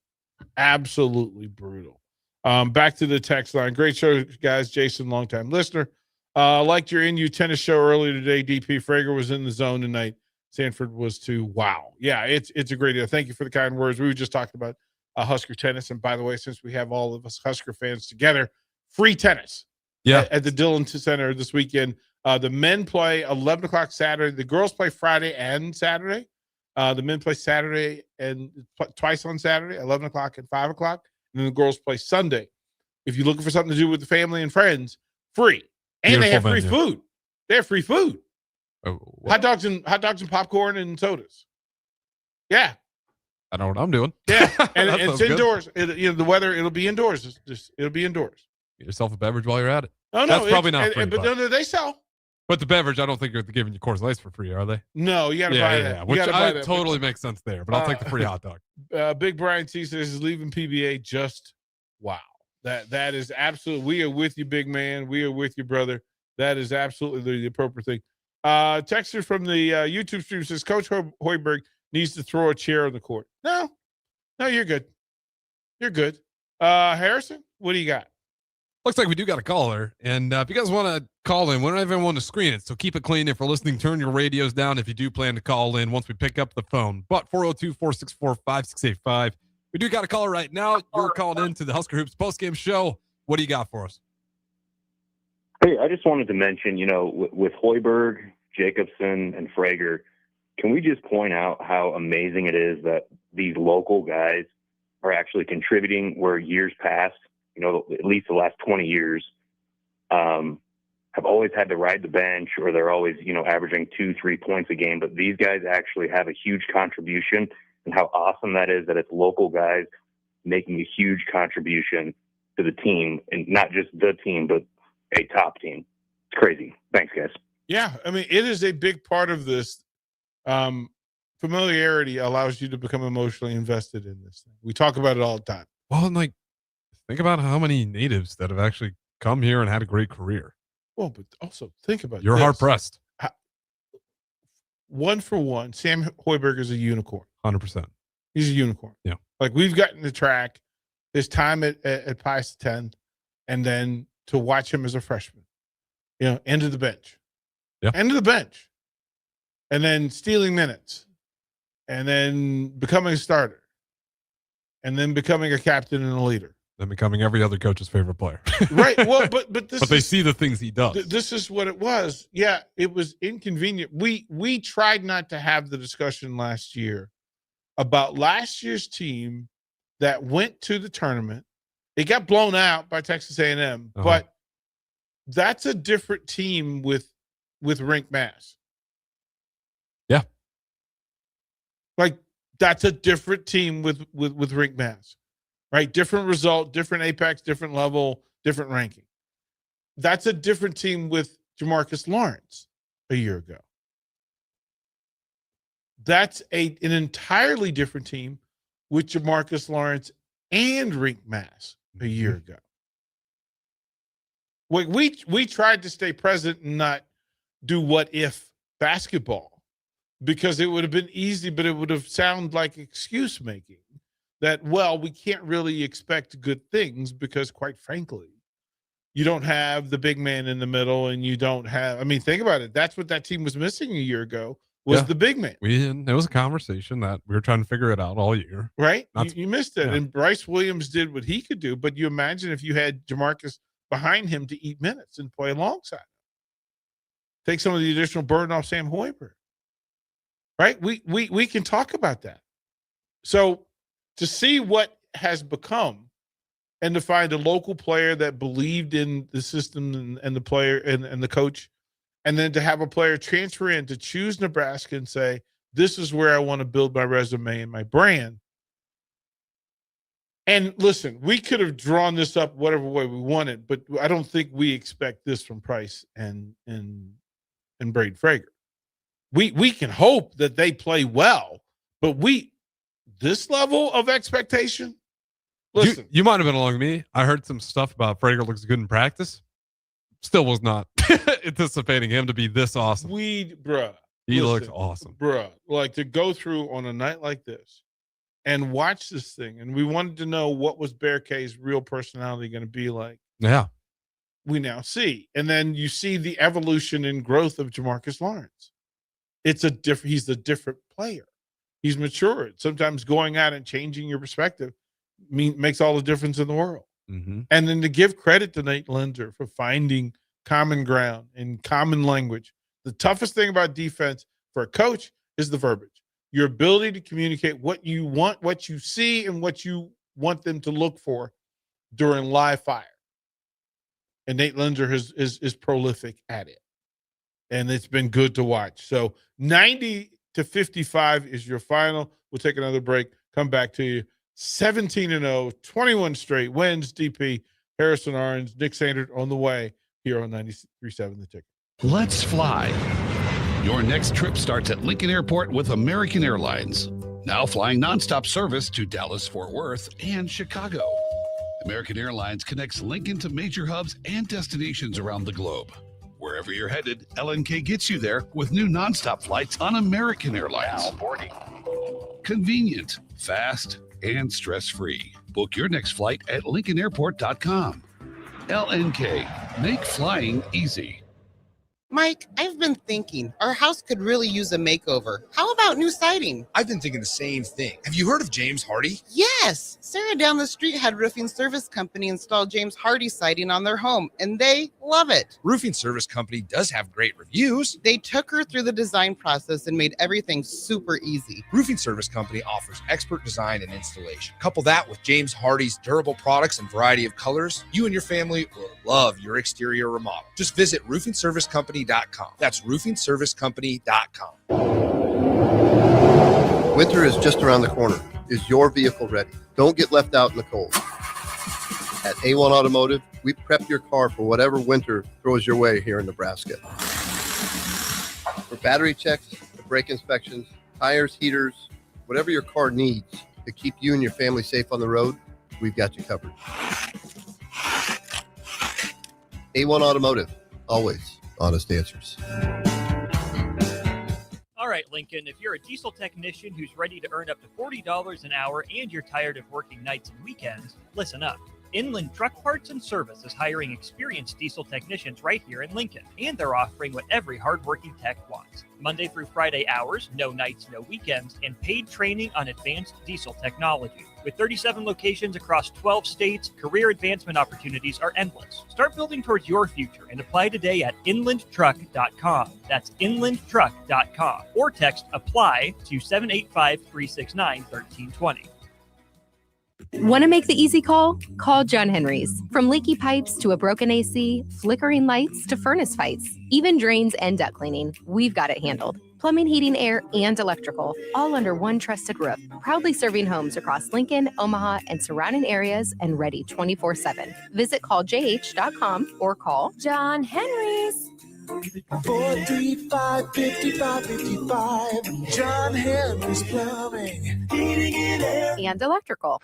absolutely brutal. Back to the text line. Great show, guys. Jason, longtime listener. Liked your NU tennis show earlier today. DP Frager was in the zone tonight. Sanford was too. Wow. Yeah, it's a great deal. Thank you for the kind words. We were just talking about Husker tennis. And by the way, since we have all of us Husker fans together, free tennis at the Dillon Center this weekend. The men play 11 o'clock Saturday. The girls play Friday and Saturday. The men play Saturday and twice on Saturday, 11 o'clock and 5 o'clock. And then the girls play Sunday. If you're looking for something to do with the family and friends, free. And they have free food. They have free food. Hot dogs and popcorn and sodas. Yeah. I know what I'm doing. Yeah. And it's indoors. The weather, it'll be indoors. It'll be indoors. Get yourself a beverage while you're at it. Oh, no. That's probably not free. But no, they sell. But the beverage, I don't think they're giving you Coors Lights for free, are they? No, you got to buy that. Yeah. Which totally makes sense there, but I'll take the free hot dog. Big Brian T says is leaving PBA just wow. That is absolutely. We are with you, big man. We are with you, brother. That is absolutely the appropriate thing. Texter from the YouTube stream says Coach Hoiberg needs to throw a chair on the court. No, you're good. You're good. Harrison, what do you got? Looks like we do got a caller. And if you guys want to call in, we don't even want to screen it. So keep it clean. If you're listening, turn your radios down if you do plan to call in once we pick up the phone. But 402-464-5685. We do got a caller right now. You're called into the Husker Hoops postgame show. What do you got for us? Hey, I just wanted to mention, with Hoiberg, Jacobson, and Frager, can we just point out how amazing it is that these local guys are actually contributing where years past, at least the last 20 years, have always had to ride the bench or they're always, averaging 2-3 points a game. But these guys actually have a huge contribution, and how awesome that is that it's local guys making a huge contribution to the team, and not just the team, but a top team. It's crazy. Thanks, guys. Yeah. I mean, it is a big part of this. Familiarity allows you to become emotionally invested in this thing. We talk about it all the time. Well, and think about how many natives that have actually come here and had a great career. Well, but also think about You're hard pressed. One for one, Sam Hoiberg is a unicorn. 100%. He's a unicorn. Yeah. We've gotten the track, his time at Pius 10, and then to watch him as a freshman, end of the bench. Yeah. End of the bench. And then stealing minutes. And then becoming a starter. And then becoming a captain and a leader. Then becoming every other coach's favorite player. Right. Well, but this but they see the things he does. This is what it was. Yeah, it was inconvenient. We tried not to have the discussion last year about last year's team that went to the tournament. It got blown out by Texas A&M, but that's a different team with Rink Mass. Yeah. That's a different team with Rink Mass. Right? Different result, different apex, different level, different ranking. That's a different team with Jamarcus Lawrence a year ago. That's an entirely different team with Jamarcus Lawrence and Rink Mass a year ago. We tried to stay present and not do what if basketball, because it would have been easy, but it would have sounded like excuse making. That, we can't really expect good things because, quite frankly, you don't have the big man in the middle, and you don't have. I mean, think about it. That's what that team was missing a year ago was the big man. There was a conversation that we were trying to figure it out all year. Right? You missed it. Yeah. And Bryce Williams did what he could do, but you imagine if you had Jamarcus behind him to eat minutes and play alongside him. Take some of the additional burden off Sam Hoiberg. Right? We can talk about that. So, to see what has become and to find a local player that believed in the system and the player and the coach, and then to have a player transfer in to choose Nebraska and say, this is where I want to build my resume and my brand. And listen, we could have drawn this up whatever way we wanted, but I don't think we expect this from Price and Braden Frager. We can hope that they play well, but this level of expectation, listen. You might have been along with me. I heard some stuff about Frager looks good in practice. Still was not anticipating him to be this awesome. Bruh. He looks awesome. Bruh, like to go through on a night like this and watch this thing. And we wanted to know what was Bear K's real personality going to be like. Yeah. We now see. And then you see the evolution and growth of Jamarcus Lawrence. He's a different player. He's matured. Sometimes going out and changing your perspective makes all the difference in the world. Mm-hmm. And then to give credit to Nate Linder for finding common ground and common language. The toughest thing about defense for a coach is the verbiage. Your ability to communicate what you want, what you see, and what you want them to look for during live fire. And Nate Linder is prolific at it. And it's been good to watch. So 90-55 is your final. We'll take another break. Come back to you. 17-0, 21 straight wins. DP, Harrison Orange, Nick Sanders on the way here on 93.7 The Ticket. Let's fly. Your next trip starts at Lincoln Airport with American Airlines. Now flying nonstop service to Dallas, Fort Worth, and Chicago. American Airlines connects Lincoln to major hubs and destinations around the globe. Wherever you're headed, LNK gets you there with new nonstop flights on American Airlines. Now boarding. Convenient, fast, and stress-free. Book your next flight at LincolnAirport.com. LNK, make flying easy. Mike, I've been thinking our house could really use a makeover. How about new siding? I've been thinking the same thing. Have you heard of James Hardy? Yes. Sarah down the street had roofing service company install James Hardy siding on their home, and they love it. Roofing service company does have great reviews. They took her through the design process and made everything super easy. Roofing service company offers expert design and installation. Couple that with James Hardy's durable products and variety of colors, you and your family will love your exterior remodel. Just visit roofingservicecompany.com. That's roofingservicecompany.com. Winter is just around the corner. Is your vehicle ready? Don't get left out in the cold. At A1 Automotive, we prep your car for whatever winter throws your way here in Nebraska. For battery checks, brake inspections, tires, heaters, whatever your car needs to keep you and your family safe on the road, we've got you covered. A1 Automotive, always honest answers. All right, Lincoln, if you're a diesel technician who's ready to earn up to $40 an hour and you're tired of working nights and weekends, listen up. Inland Truck Parts and Service is hiring experienced diesel technicians right here in Lincoln, and they're offering what every hardworking tech wants. Monday through Friday hours, no nights, no weekends, and paid training on advanced diesel technology. With 37 locations across 12 states, career advancement opportunities are endless. Start building towards your future and apply today at inlandtruck.com. That's inlandtruck.com. Or text APPLY to 785-369-1320. Want to make the easy call? Call John Henry's. From leaky pipes to a broken AC, flickering lights to furnace fights, even drains and duct cleaning, we've got it handled. Plumbing, heating, air, and electrical, all under one trusted roof. Proudly serving homes across Lincoln, Omaha, and surrounding areas, and ready 24/7. Visit calljh.com or call John Henry's. 435-5555. John Henry's Plumbing, Heating and Air, and Electrical.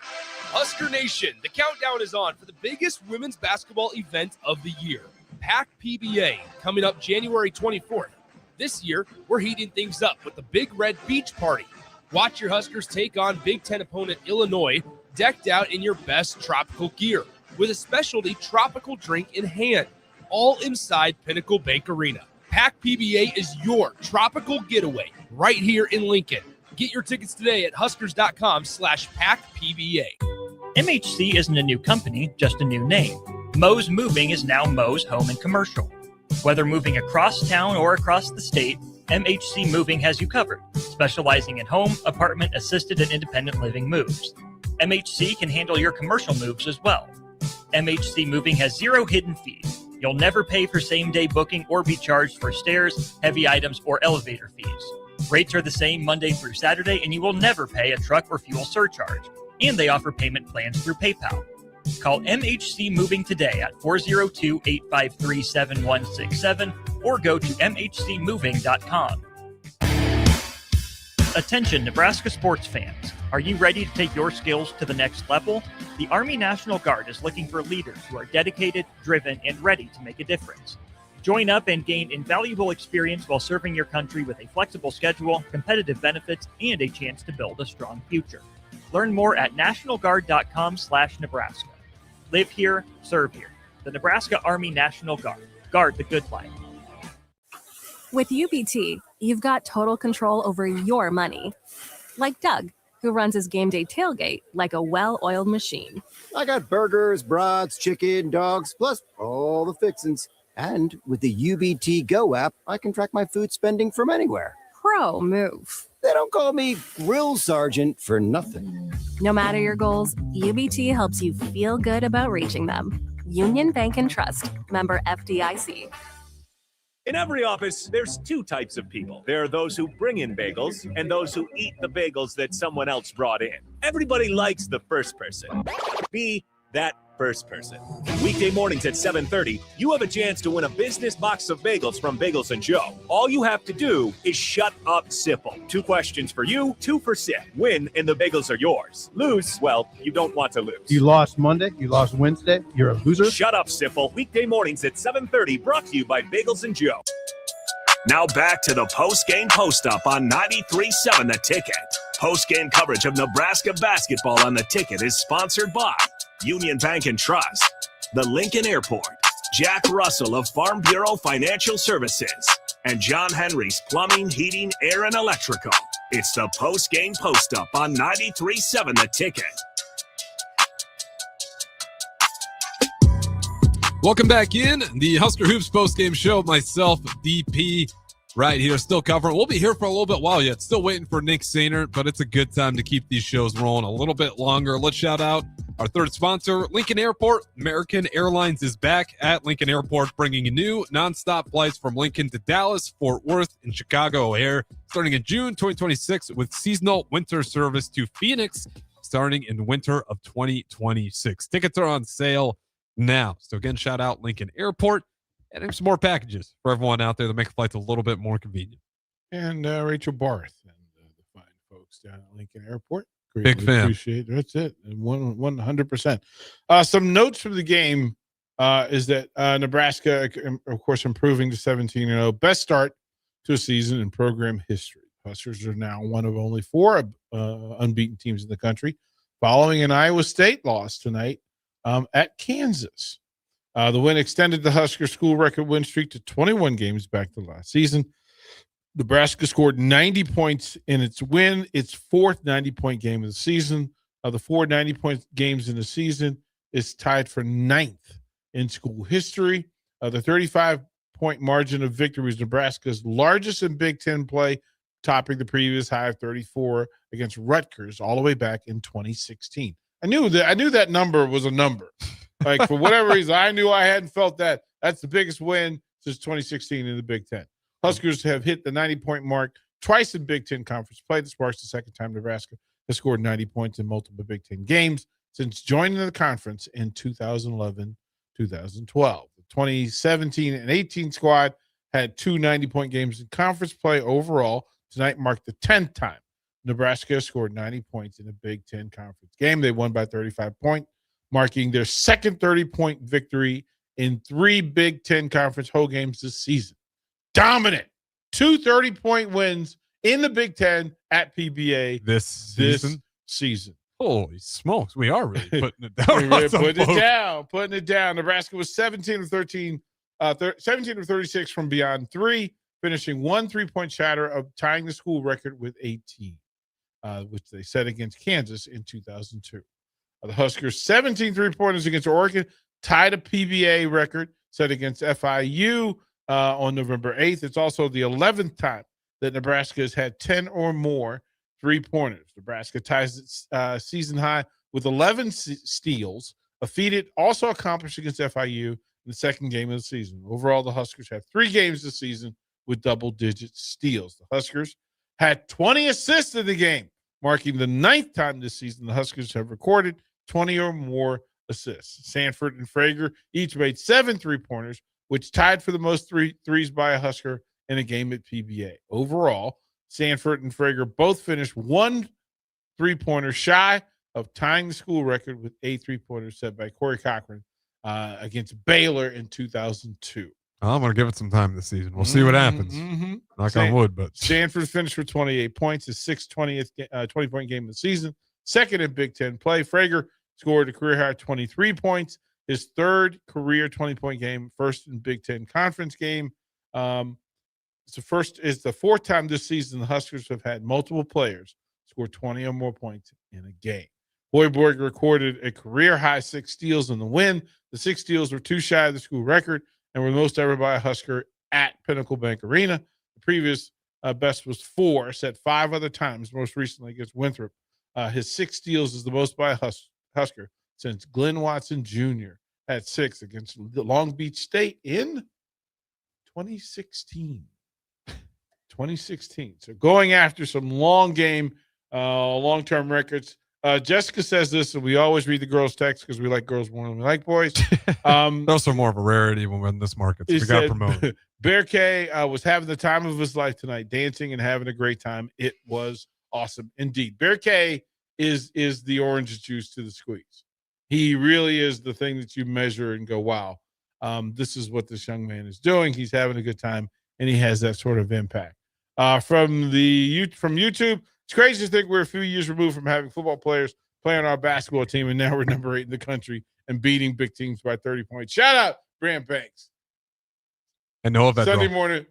Husker Nation, the countdown is on for the biggest women's basketball event of the year, PAC PBA, coming up January 24th. This year, we're heating things up with the Big Red Beach Party. Watch your Huskers take on Big Ten opponent Illinois, decked out in your best tropical gear, with a specialty tropical drink in hand, all inside Pinnacle Bank Arena. PAC PBA is your tropical getaway right here in Lincoln. Get your tickets today at huskers.com/PACPBA. MHC isn't a new company, just a new name. Moe's Moving is now Moe's Home and Commercial. Whether moving across town or across the state, MHC Moving has you covered, specializing in home, apartment, assisted, and independent living moves. MHC can handle your commercial moves as well. MHC Moving has 0 hidden fees. You'll never pay for same-day booking or be charged for stairs, heavy items, or elevator fees. Rates are the same Monday through Saturday, and you will never pay a truck or fuel surcharge. And they offer payment plans through PayPal. Call MHC Moving today at 402-853-7167 or go to mhcmoving.com. Attention Nebraska sports fans. Are you ready to take your skills to the next level? The Army National Guard is looking for leaders who are dedicated, driven, and ready to make a difference. Join up and gain invaluable experience while serving your country with a flexible schedule, competitive benefits, and a chance to build a strong future. Learn more at nationalguard.com/Nebraska. Live here, serve here. The Nebraska Army National Guard. Guard the good life. With UBT, you've got total control over your money. Like Doug, who runs his game day tailgate like a well-oiled machine. I got burgers, brats, chicken, dogs, plus all the fixins. And with the UBT Go app, I can track my food spending from anywhere. Pro move. They don't call me Grill Sergeant for nothing. No matter your goals, UBT helps you feel good about reaching them. Union Bank and Trust. Member FDIC. In every office, there's two types of people. There are those who bring in bagels and those who eat the bagels that someone else brought in. Everybody likes the first person. Be that first person. Weekday mornings at 7:30, you have a chance to win a business box of bagels from Bagels & Joe. All you have to do is shut up, Sipple. 2 questions for you, 2 for Sip. Win, and the bagels are yours. Lose, well, you don't want to lose. You lost Monday, you lost Wednesday, you're a loser. Shut up, Sipple. Weekday mornings at 7:30, brought to you by Bagels & Joe. Now back to the post-game post-up on 93.7 The Ticket. Post-game coverage of Nebraska basketball on The Ticket is sponsored by Union Bank and Trust, the Lincoln Airport, Jack Russell of Farm Bureau Financial Services, and John Henry's Plumbing, Heating, Air, and Electrical. It's the post-game post-up on 93.7 The Ticket. Welcome back in the Husker Hoops post-game show. Myself, DP, right here, still covering. We'll be here for a little bit while yet. Still waiting for Nick Sainer, but it's a good time to keep these shows rolling a little bit longer. Let's shout out our third sponsor, Lincoln Airport. American Airlines is back at Lincoln Airport, bringing new nonstop flights from Lincoln to Dallas, Fort Worth, and Chicago O'Hare, starting in June 2026, with seasonal winter service to Phoenix, starting in winter of 2026. Tickets are on sale now. So again, shout out Lincoln Airport. And there's some more packages for everyone out there to make flights a little bit more convenient. And Rachel Barth and the fine folks down at Lincoln Airport. Big fan. Appreciate it. That's it. 100%. Some notes from the game is that Nebraska, of course, improving to 17-0. Best start to a season in program history. Huskers are now one of only 4 unbeaten teams in the country, following an Iowa State loss tonight at Kansas. The win extended the Husker school record win streak to 21 games back to last season. Nebraska scored 90 points in its win, its 4th 90-point game of the season. The 4 90-point games in the season is tied for 9th in school history. The 35-point margin of victory was Nebraska's largest in Big Ten play, topping the previous high of 34 against Rutgers all the way back in 2016. I knew that number was a number. Like, for whatever reason, I knew I hadn't felt that. That's the biggest win since 2016 in the Big Ten. Huskers have hit the 90-point mark twice in Big Ten conference play. This marks the second time Nebraska has scored 90 points in multiple Big Ten games since joining the conference in 2011-2012. The 2017 and 18 squad had 2 90-point games in conference play overall. Tonight marked the 10th time Nebraska scored 90 points in a Big Ten conference game. They won by 35 points, marking their second 30-point victory in 3 Big Ten conference home games this season. Dominant. 2 30-point wins in the Big Ten at PBA this season. Holy smokes, we are really putting it down. Putting it down. Nebraska was 17 of 36 from beyond 3, finishing 1 3-point shatter of tying the school record with 18, which they set against Kansas in 2002. The Huskers' 17 3-pointers against Oregon tied a PBA record set against FIU on November 8th. It's also the 11th time that Nebraska has had 10 or more 3-pointers. Nebraska ties its season high with 11 steals, a feat it also accomplished against FIU in the second game of the season. Overall, the Huskers have 3 games this season with double-digit steals. The Huskers had 20 assists in the game, marking the 9th time this season the Huskers have recorded 20 or more assists. Sanford and Frager each made 7 3-pointers, which tied for the most threes by a Husker in a game at PBA. Overall, Sanford and Frager both finished 1 3-pointer shy of tying the school record with 8 3-pointers set by Corey Cochran against Baylor in 2002. I'm going to give it some time this season. We'll see what happens. Knock on wood. But Stanford finished with 28 points, his sixth 20-point game of the season, second in Big Ten play. Frager scored a career-high 23 points, his third career 20-point game, first in Big Ten conference game. It's the fourth time this season the Huskers have had multiple players score 20 or more points in a game. Hoiberg recorded a career-high 6 steals in the win. The 6 steals were 2 shy of the school record and were most ever by a Husker at Pinnacle Bank Arena. The previous best was 4, set 5 other times, most recently against Winthrop. His 6 steals is the most by a Husker since Glenn Watson Jr. had 6 against Long Beach State in 2016. 2016. So going after some long-term records. Jessica says this, and we always read the girls' text because we like girls more than we like boys. Those are more of a rarity when we're in this market. So we got to promote. Bear K was having the time of his life tonight, dancing and having a great time. It was awesome indeed. Bear K is the orange juice to the squeeze. He really is the thing that you measure and go, wow, this is what this young man is doing. He's having a good time, and he has that sort of impact. From YouTube, it's crazy to think we're a few years removed from having football players play on our basketball team, and now we're number 8 in the country and beating big teams by 30 points. Shout out, Brant Banks. And Noah Vedral.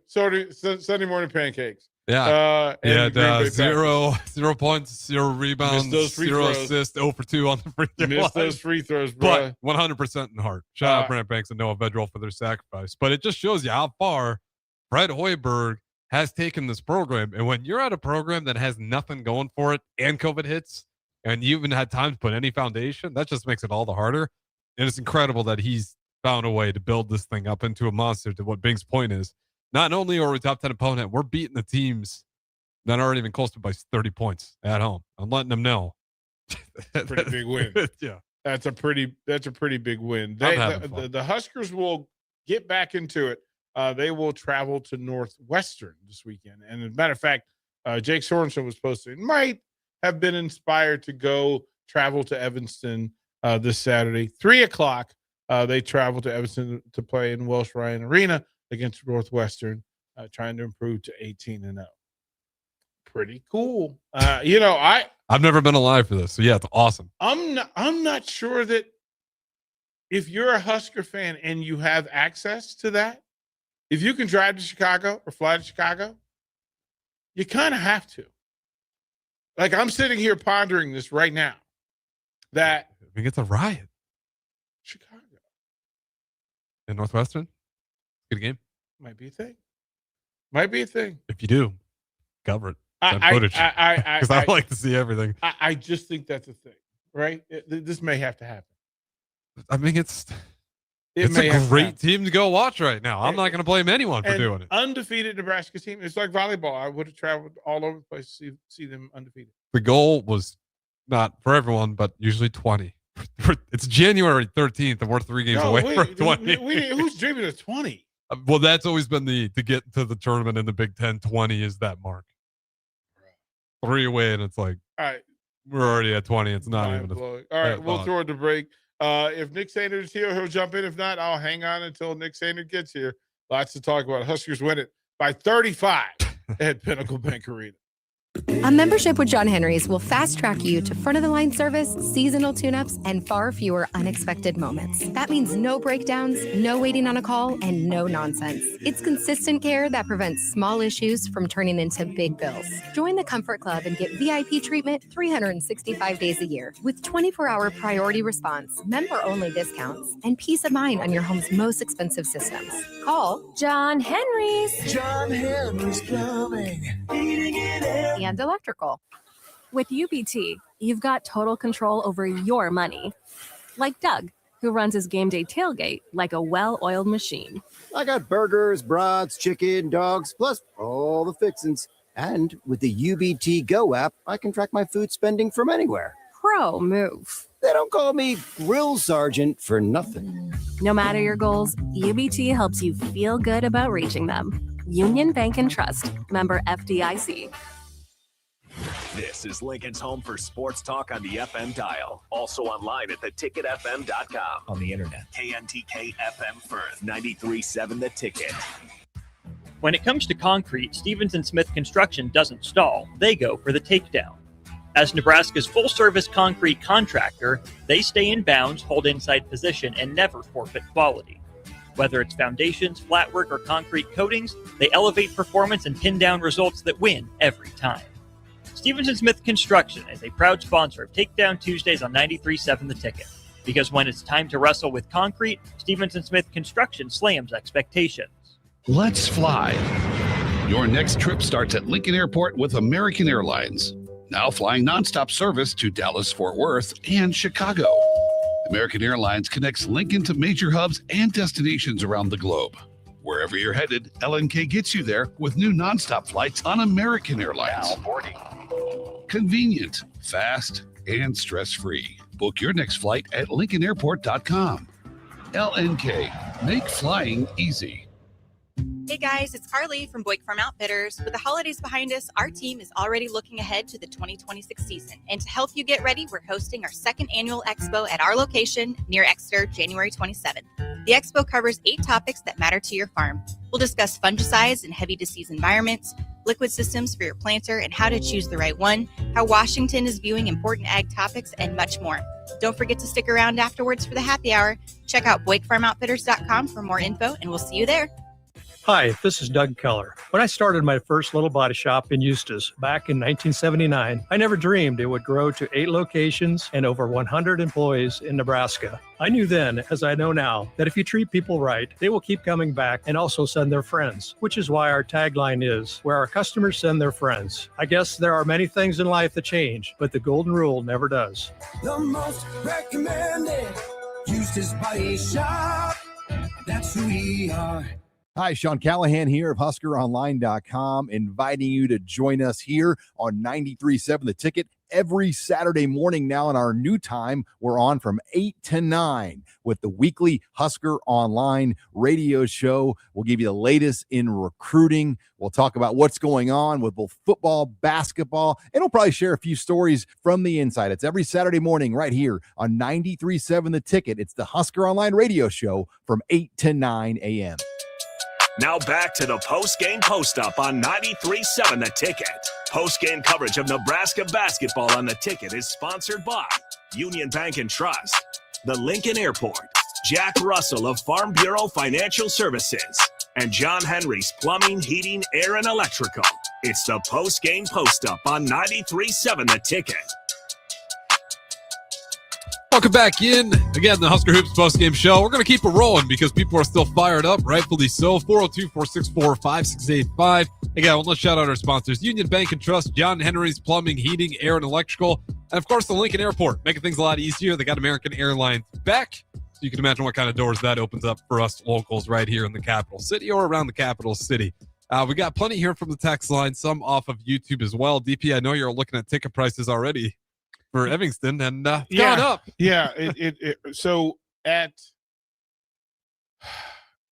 Sunday morning pancakes. Yeah. 0 points, 0 rebounds, 0 assists, 0 for 2 on the free throw line. Missed those free throws, bro. But 100% in heart. Shout out Brant Banks and Noah Vedral for their sacrifice. But it just shows you how far Fred Hoiberg has taken this program. And when you're at a program that has nothing going for it and COVID hits, and you even had time to put any foundation, that just makes it all the harder. And it's incredible that he's found a way to build this thing up into a monster. To what Bing's point is, not only are we top 10 opponent, we're beating the teams that aren't even close to by 30 points at home. I'm letting them know. Pretty big win. Yeah. That's a pretty big win. The Huskers will get back into it. They will travel to Northwestern this weekend. And as a matter of fact, Jake Sorensen was posting, might have been inspired to go travel to Evanston this Saturday. 3:00, they travel to Evanston to play in Welsh Ryan Arena against Northwestern, trying to improve to 18-0. Pretty cool. I've never been alive for this. So yeah, it's awesome. I'm not sure that if you're a Husker fan and you have access to that, if you can drive to Chicago or fly to Chicago, you kind of have to. Like, I'm sitting here pondering this right now. That I think it's a riot. Chicago. In Northwestern? Good game? Might be a thing. Might be a thing. If you do, cover it. Send footage. Because I like to see everything. I just think that's a thing, right? This may have to happen. I mean, it's a great team to go watch right now. I'm not going to blame anyone for doing it. Undefeated Nebraska team. It's like volleyball. I would have traveled all over the place to see them undefeated. The goal was not for everyone, but usually 20. It's January 13th, and we're 3 games away from 20. Who's dreaming of 20? Well, that's always been to get to the tournament in the Big Ten. 20 is that mark. 3 away, and it's like, all right, we're already at 20. It's not even. All right, we'll throw it to break. If Nick Sainert is here, he'll jump in. If not, I'll hang on until Nick Sainert gets here. Lots to talk about. Huskers win it by 35 at Pinnacle Bank Arena. A membership with John Henry's will fast track you to front of the line service, seasonal tune-ups, and far fewer unexpected moments. That means no breakdowns, no waiting on a call, and no nonsense. It's consistent care that prevents small issues from turning into big bills. Join the Comfort Club and get VIP treatment 365 days a year with 24-hour priority response, member-only discounts, and peace of mind on your home's most expensive systems. Call John Henry's. John Henry's Plumbing, heating and air. And electrical. With UBT, you've got total control over your money. Like Doug, who runs his game day tailgate like a well-oiled machine. I got burgers, brats, chicken, dogs, plus all the fixins. And with the UBT Go app, I can track my food spending from anywhere. Pro move. They don't call me Grill Sergeant for nothing. No matter your goals, UBT helps you feel good about reaching them. Union Bank and Trust. Member FDIC. This is Lincoln's home for sports talk on the FM dial. Also online at theticketfm.com. On the internet. KNTK FM Firth, 93.7 The Ticket. When it comes to concrete, Stevens & Smith Construction doesn't stall. They go for the takedown. As Nebraska's full-service concrete contractor, they stay in bounds, hold inside position, and never forfeit quality. Whether it's foundations, flatwork, or concrete coatings, they elevate performance and pin down results that win every time. Stevens & Smith Construction is a proud sponsor of Takedown Tuesdays on 93.7 The Ticket. Because when it's time to wrestle with concrete, Stevens & Smith Construction slams expectations. Let's fly. Your next trip starts at Lincoln Airport with American Airlines. Now flying nonstop service to Dallas, Fort Worth, and Chicago. American Airlines connects Lincoln to major hubs and destinations around the globe. Wherever you're headed, LNK gets you there with new nonstop flights on American Airlines. Now boarding. Convenient, fast, and stress-free. Book your next flight at LincolnAirport.com. LNK, make flying easy. Hey guys, it's Carly from Boyk Farm Outfitters. With the holidays behind us, our team is already looking ahead to the 2026 season. And to help you get ready, we're hosting our second annual expo at our location near Exeter, January 27th. The expo covers 8 topics that matter to your farm. We'll discuss fungicides in heavy disease environments, liquid systems for your planter and how to choose the right one, how Washington is viewing important ag topics, and much more. Don't forget to stick around afterwards for the happy hour. Check out BoykFarmOutfitters.com for more info, and we'll see you there. Hi, this is Doug Keller. When I started my first little body shop in Eustis back in 1979, I never dreamed it would grow to 8 locations and over 100 employees in Nebraska. I knew then, as I know now, that if you treat people right, they will keep coming back and also send their friends, which is why our tagline is, where our customers send their friends. I guess there are many things in life that change, but the golden rule never does. The most recommended Eustis Body Shop. That's who we are. Hi, Sean Callahan here of HuskerOnline.com, inviting you to join us here on 93.7 The Ticket every Saturday morning now in our new time. We're on from 8 to 9 with the weekly Husker Online radio show. We'll give you the latest in recruiting. We'll talk about what's going on with both football, basketball, and we'll probably share a few stories from the inside. It's every Saturday morning right here on 93.7 The Ticket. It's the Husker Online radio show from 8 to 9 a.m. Now back to the post-game post-up on 93.7 The Ticket. Post-game coverage of Nebraska basketball on The Ticket is sponsored by Union Bank and Trust, the Lincoln Airport, Jack Russell of Farm Bureau Financial Services, and John Henry's Plumbing, Heating, Air, and Electrical. It's the post-game post-up on 93.7 The Ticket. Welcome back in. Again, the Husker Hoops postgame show. We're going to keep it rolling because people are still fired up, rightfully so. 402-464-5685. Again, let's shout out our sponsors. Union Bank and Trust, John Henry's Plumbing, Heating, Air, and Electrical. And, of course, the Lincoln Airport, making things a lot easier. They got American Airlines back. So you can imagine what kind of doors that opens up for us locals right here in the capital city or around the capital city. We got plenty here from the text line, some off of YouTube as well. DP, I know you're looking at ticket prices already for Evanston, and gone up. Yeah, so at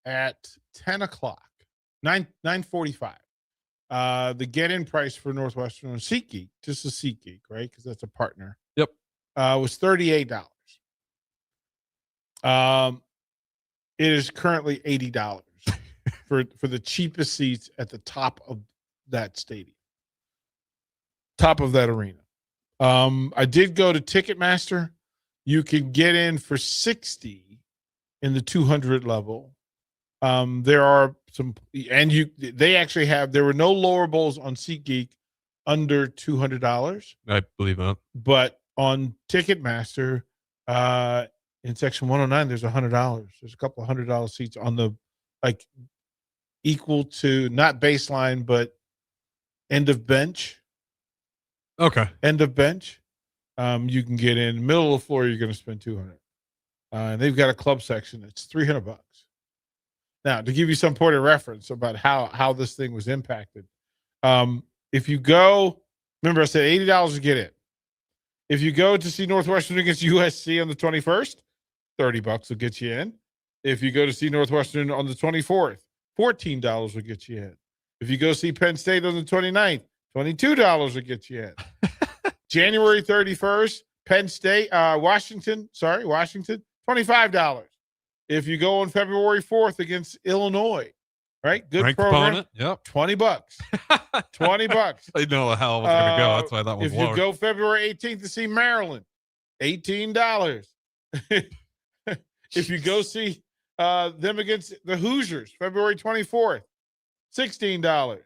10 o'clock, 9:45, the get-in price for Northwestern on SeatGeek, just a SeatGeek, right? Because that's a partner. Yep. Was $38. It is currently $80 for the cheapest seats at the top of that stadium, top of that arena. I did go to Ticketmaster. You can get in for $60 in the 200 level. There are some, and they actually have, there were no lower bowls on SeatGeek under $200. I believe that. But on Ticketmaster, in section 109, there's $100. There's a couple of $100 seats on the, like, equal to not baseline, but end of bench. Okay. End of bench. You can get in. Middle of the floor, you're going to spend $200. And they've got a club section that's $300. Now, to give you some point of reference about how this thing was impacted, if you go, remember I said $80 to get in. If you go to see Northwestern against USC on the 21st, $30 will get you in. If you go to see Northwestern on the 24th, $14 will get you in. If you go see Penn State on the 29th, $22 will get you in. January 31st, Washington, $25. If you go on February 4th against Illinois, right? Good Ranked program. opponent. Yep. $20. $20. I know how it was going to go. That's why that was If lower. you go February 18th to see Maryland, $18. If you go see them against the Hoosiers, February 24th, $16.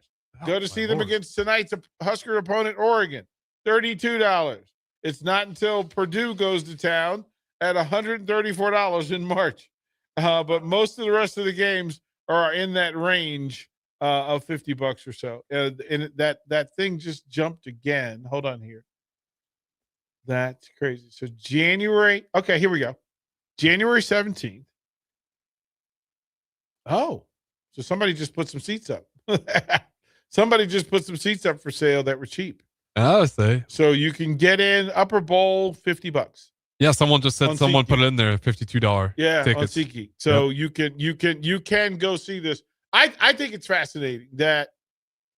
Go to see them against tonight's Husker opponent, Oregon, $32. It's not until Purdue goes to town at $134 in March. But most of the rest of the games are in that range of $50 or so. And that thing just jumped again. Hold on here. That's crazy. So January. Okay, here we go. January 17th. Oh, so somebody just put some seats up. Somebody just put some seats up for sale that were cheap. I would say. So you can get in upper bowl, $50. Yeah, someone just said On someone SeatGeek. put it in there, $52 Yeah, tickets. on SeatGeek. So you can go see this. I think it's fascinating that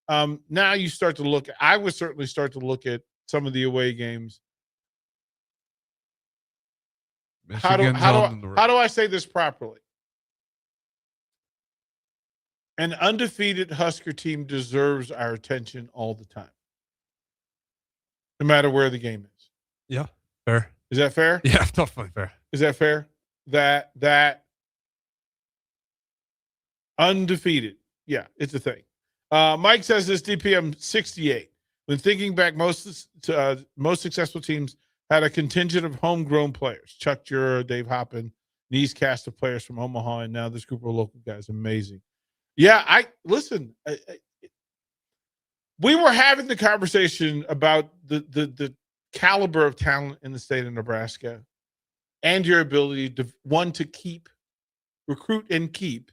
now you start to look. I would certainly start to look at some of the away games. How do I say this properly? An undefeated Husker team deserves our attention all the time, no matter where the game is. Yeah, fair. Is that fair? Yeah, definitely fair. Is that fair? That undefeated. Yeah, it's a thing. Mike says this DPM 68. When thinking back, most successful teams had a contingent of homegrown players. Chuck Jura, Dave Hoppin, these cast of players from Omaha, and now this group of local guys. Amazing. Yeah, we were having the conversation about the caliber of talent in the state of Nebraska and your ability to recruit and keep,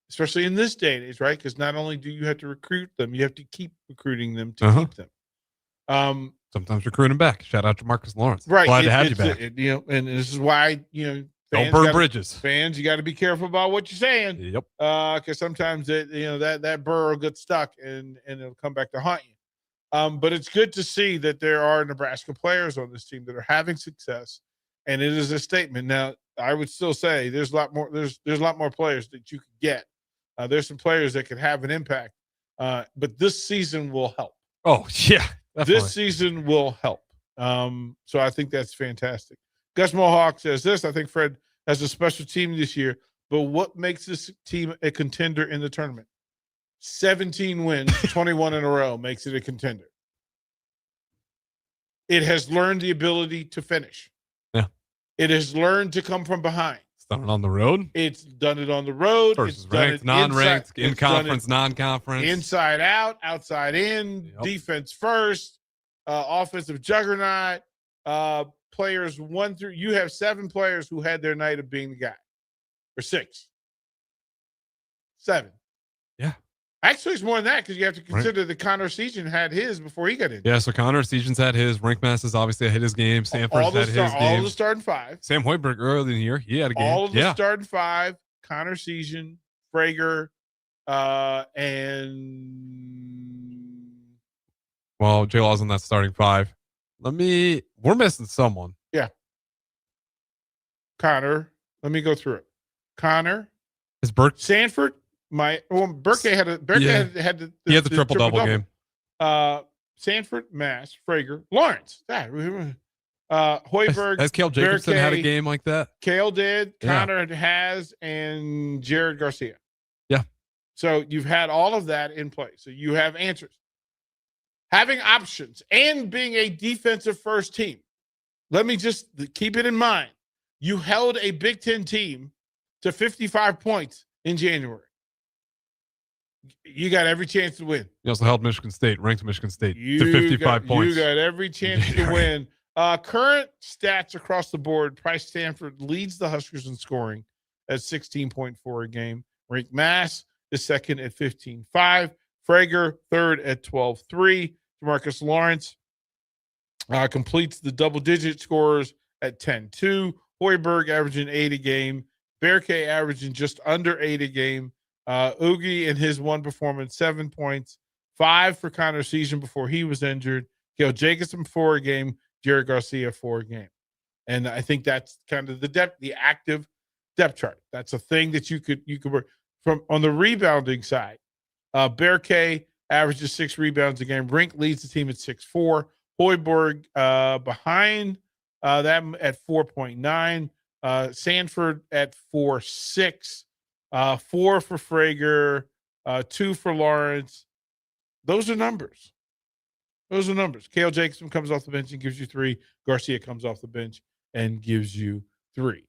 especially in this day and age, right? Because not only do you have to recruit them, you have to keep recruiting them to keep them. Sometimes recruit them back. Shout out to Marcus Lawrence. Right. Glad to have you back. And this is why, don't burn bridges. Fans, you got to be careful about what you're saying. Yep. Because sometimes that burr will get stuck and it'll come back to haunt you. But it's good to see that there are Nebraska players on this team that are having success, and it is a statement. Now, I would still say there's a lot more. There's a lot more players that you could get. There's some players that could have an impact, but this season will help. Oh yeah, definitely. This season will help. So I think that's fantastic. Gus Mohawk says this. I think Fred has a special team this year, but what makes this team a contender in the tournament? 17 wins, 21 in a row makes it a contender. It has learned the ability to finish. Yeah. It has learned to come from behind. It's done it on the road. It's done it on the road. Versus ranked, non-ranked, in-conference, non-conference. Inside out, outside in, defense first, offensive juggernaut, players 1 through. You have 7 players who had their night of being the guy. Or 6. 7. Yeah. Actually, it's more than that because you have to consider that Connor Seaton had his before he got in. Yeah, so Connor Seaton's had his. Rinkmaster's obviously had his game. Sanford's had his game. All the starting 5. Sam Hoiberg early in the year, he had a game. All of the starting 5. Connor Seaton, Frager, and well, J Law's on that starting 5. We're missing someone. Yeah. Connor. Let me go through it. Connor. Is Burke Sanford? Burke had the triple double game. Sanford, Mass, Frager, Lawrence. Hoiberg. Has Cale Jacobson had a game like that? Cale did. Connor has, and Jared Garcia. Yeah. So you've had all of that in place. So you have answers. Having options and being a defensive first team. Let me just keep it in mind. You held a Big Ten team to 55 points in January. You got every chance to win. You also held Michigan State, ranked Michigan State to 55 points. You got every chance to win. Current stats across the board. Price Stanford leads the Huskers in scoring at 16.4 a game. Ranked Mass is second at 15.5. Frager third at 12.3. Demarcus Lawrence completes the double-digit scores at 10.2. Hoiberg averaging 8 a game. Bearcay averaging just under 8 a game. Oogie in his one performance, 7 points, 5 for Connor Season before he was injured, Cale Jacobson for a game, Jared Garcia for a game. And I think that's kind of the depth, the active depth chart. That's a thing that you could work from on the rebounding side. Bear K averages 6 rebounds a game. Rink leads the team at 6.4. Hoiberg behind them at 4.9. Sanford at 4.6. 4 for Frager. 2 for Lawrence. Those are numbers. Cale Jacobson comes off the bench and gives you 3. Garcia comes off the bench and gives you 3.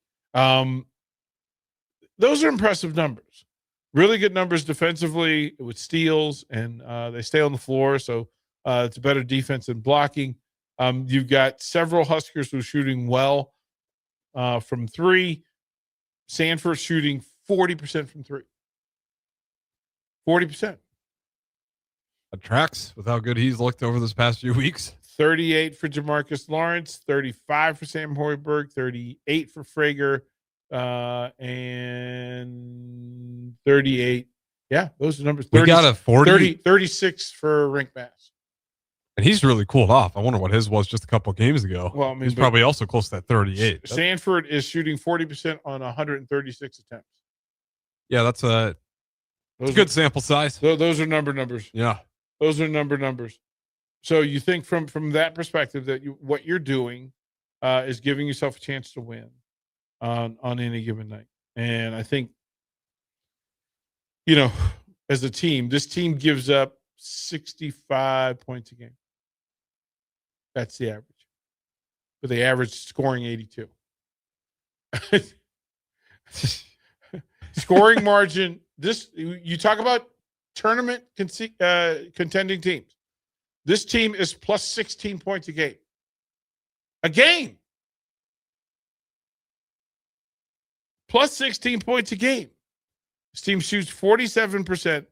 Those are impressive numbers. Really good numbers defensively with steals, and they stay on the floor, so it's a better defense than blocking. You've got several Huskers who are shooting well from 3. Sanford shooting 40% from 3. 40%. That tracks with how good he's looked over this past few weeks. 38 for Jamarcus Lawrence, 35 for Sam Hoiberg, 38 for Frager, and 38. Yeah, those are numbers. 30, we got a 36 for Rink Bass. And he's really cooled off. I wonder what his was just a couple of games ago. Well, I mean, he's probably also close to that 38. Sanford is shooting 40% on 136 attempts. Yeah, that's a good sample size. Those are numbers. Yeah. Those are numbers. So you think from that perspective that what you're doing is giving yourself a chance to win on any given night. And I think, as a team, this team gives up 65 points a game. That's the average. But they average scoring 82. Scoring margin. You talk about tournament contending teams. This team is plus 16 points a game. A game. Plus 16 points a game. This team shoots 47%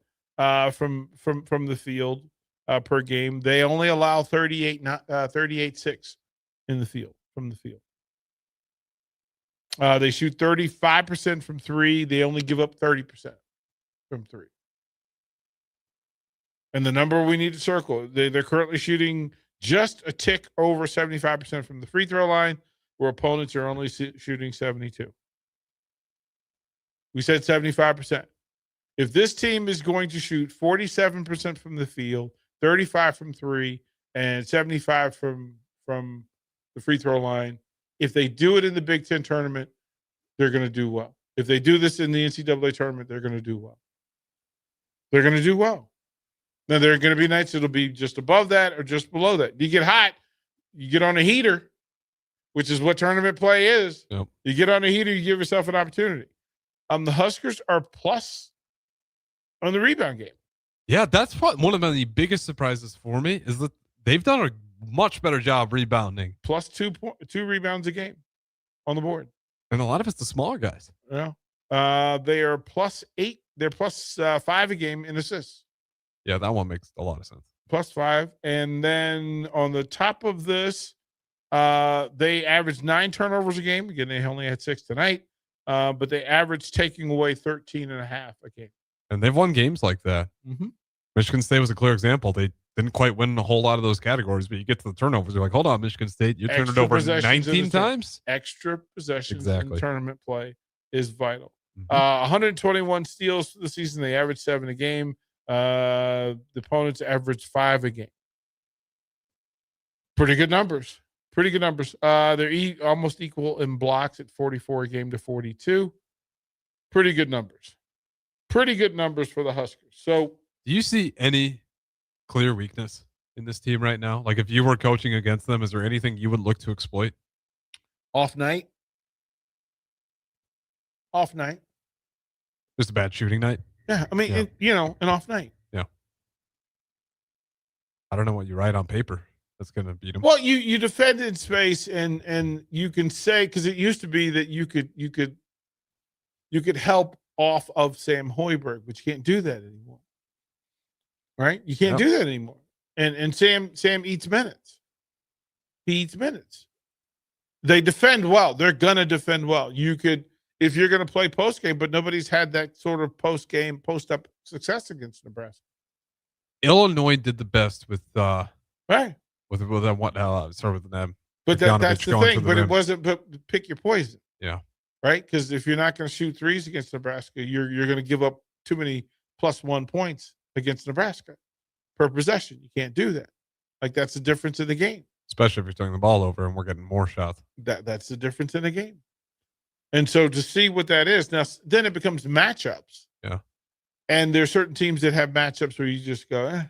from the field per game. They only allow 38.6 in the field from the field. They shoot 35% from 3. They only give up 30% from 3. And the number we need to circle, they're currently shooting just a tick over 75% from the free throw line, where opponents are only shooting 72. We said 75%. If this team is going to shoot 47% from the field, 35 from 3, and 75 from the free throw line, if they do it in the Big Ten tournament, they're going to do well. If they do this in the NCAA tournament, they're going to do well. They're going to do well. Now, there are going to be nights it'll be just above that or just below that. You get hot, you get on a heater, which is what tournament play is. Yep. You get on a heater, you give yourself an opportunity. The Huskers are plus on the rebound game. Yeah, that's one of the biggest surprises for me is that they've done a much better job rebounding. Plus 2 rebounds a game on the board. And a lot of it's the smaller guys. Yeah. They are plus 8. They're plus 5 a game in assists. Yeah, that one makes a lot of sense. Plus 5. And then on the top of this, they average 9 turnovers a game. Again, they only had 6 tonight. But they average taking away 13.5 a game. And they've won games like that. Mm-hmm. Michigan State was a clear example. They didn't quite win a whole lot of those categories, but you get to the turnovers, you're like, hold on, Michigan State, you turned it over 19 times? Extra possessions Exactly. in tournament play is vital. Mm-hmm. 121 steals for the season. They average 7 a game. The opponents average 5 a game. Pretty good numbers. They're almost equal in blocks at 44 a game to 42. Pretty good numbers. Pretty good numbers for the Huskers. So, do you see any clear weakness in this team right now? Like, if you were coaching against them, is there anything you would look to exploit? Off night. Just a bad shooting night? Yeah, I mean, an off night. Yeah. I don't know what you write on paper that's going to beat them. Well, you defend in space, and you can say, because it used to be that you could help off of Sam Hoiberg, but you can't do that anymore. Right? You can't do that anymore. And Sam eats minutes. He eats minutes. They defend well. They're gonna defend well. You could, if you're gonna play post game, but nobody's had that sort of post up success against Nebraska. Illinois did the best with With them, what hell? Start with an M. But that's the thing. But it wasn't. But pick your poison. Yeah. Right. Because if you're not going to shoot threes against Nebraska, you're going to give up too many +1 points against Nebraska per possession. You can't do that. Like, that's the difference in the game. Especially if you're turning the ball over and we're getting more shots. That's the difference in the game. And so to see what that is now, then it becomes matchups. Yeah. And there are certain teams that have matchups where you just go,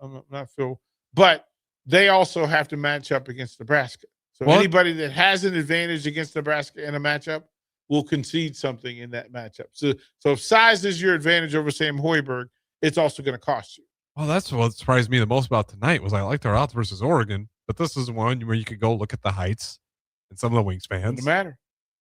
I'm not feel. But they also have to match up against Nebraska. So anybody that has an advantage against Nebraska in a matchup will concede something in that matchup. So if size is your advantage over Sam Hoiberg, it's also going to cost you. Well, that's what surprised me the most about tonight was I liked our odds versus Oregon, but this is one where you could go look at the heights and some of the wingspans. Doesn't matter.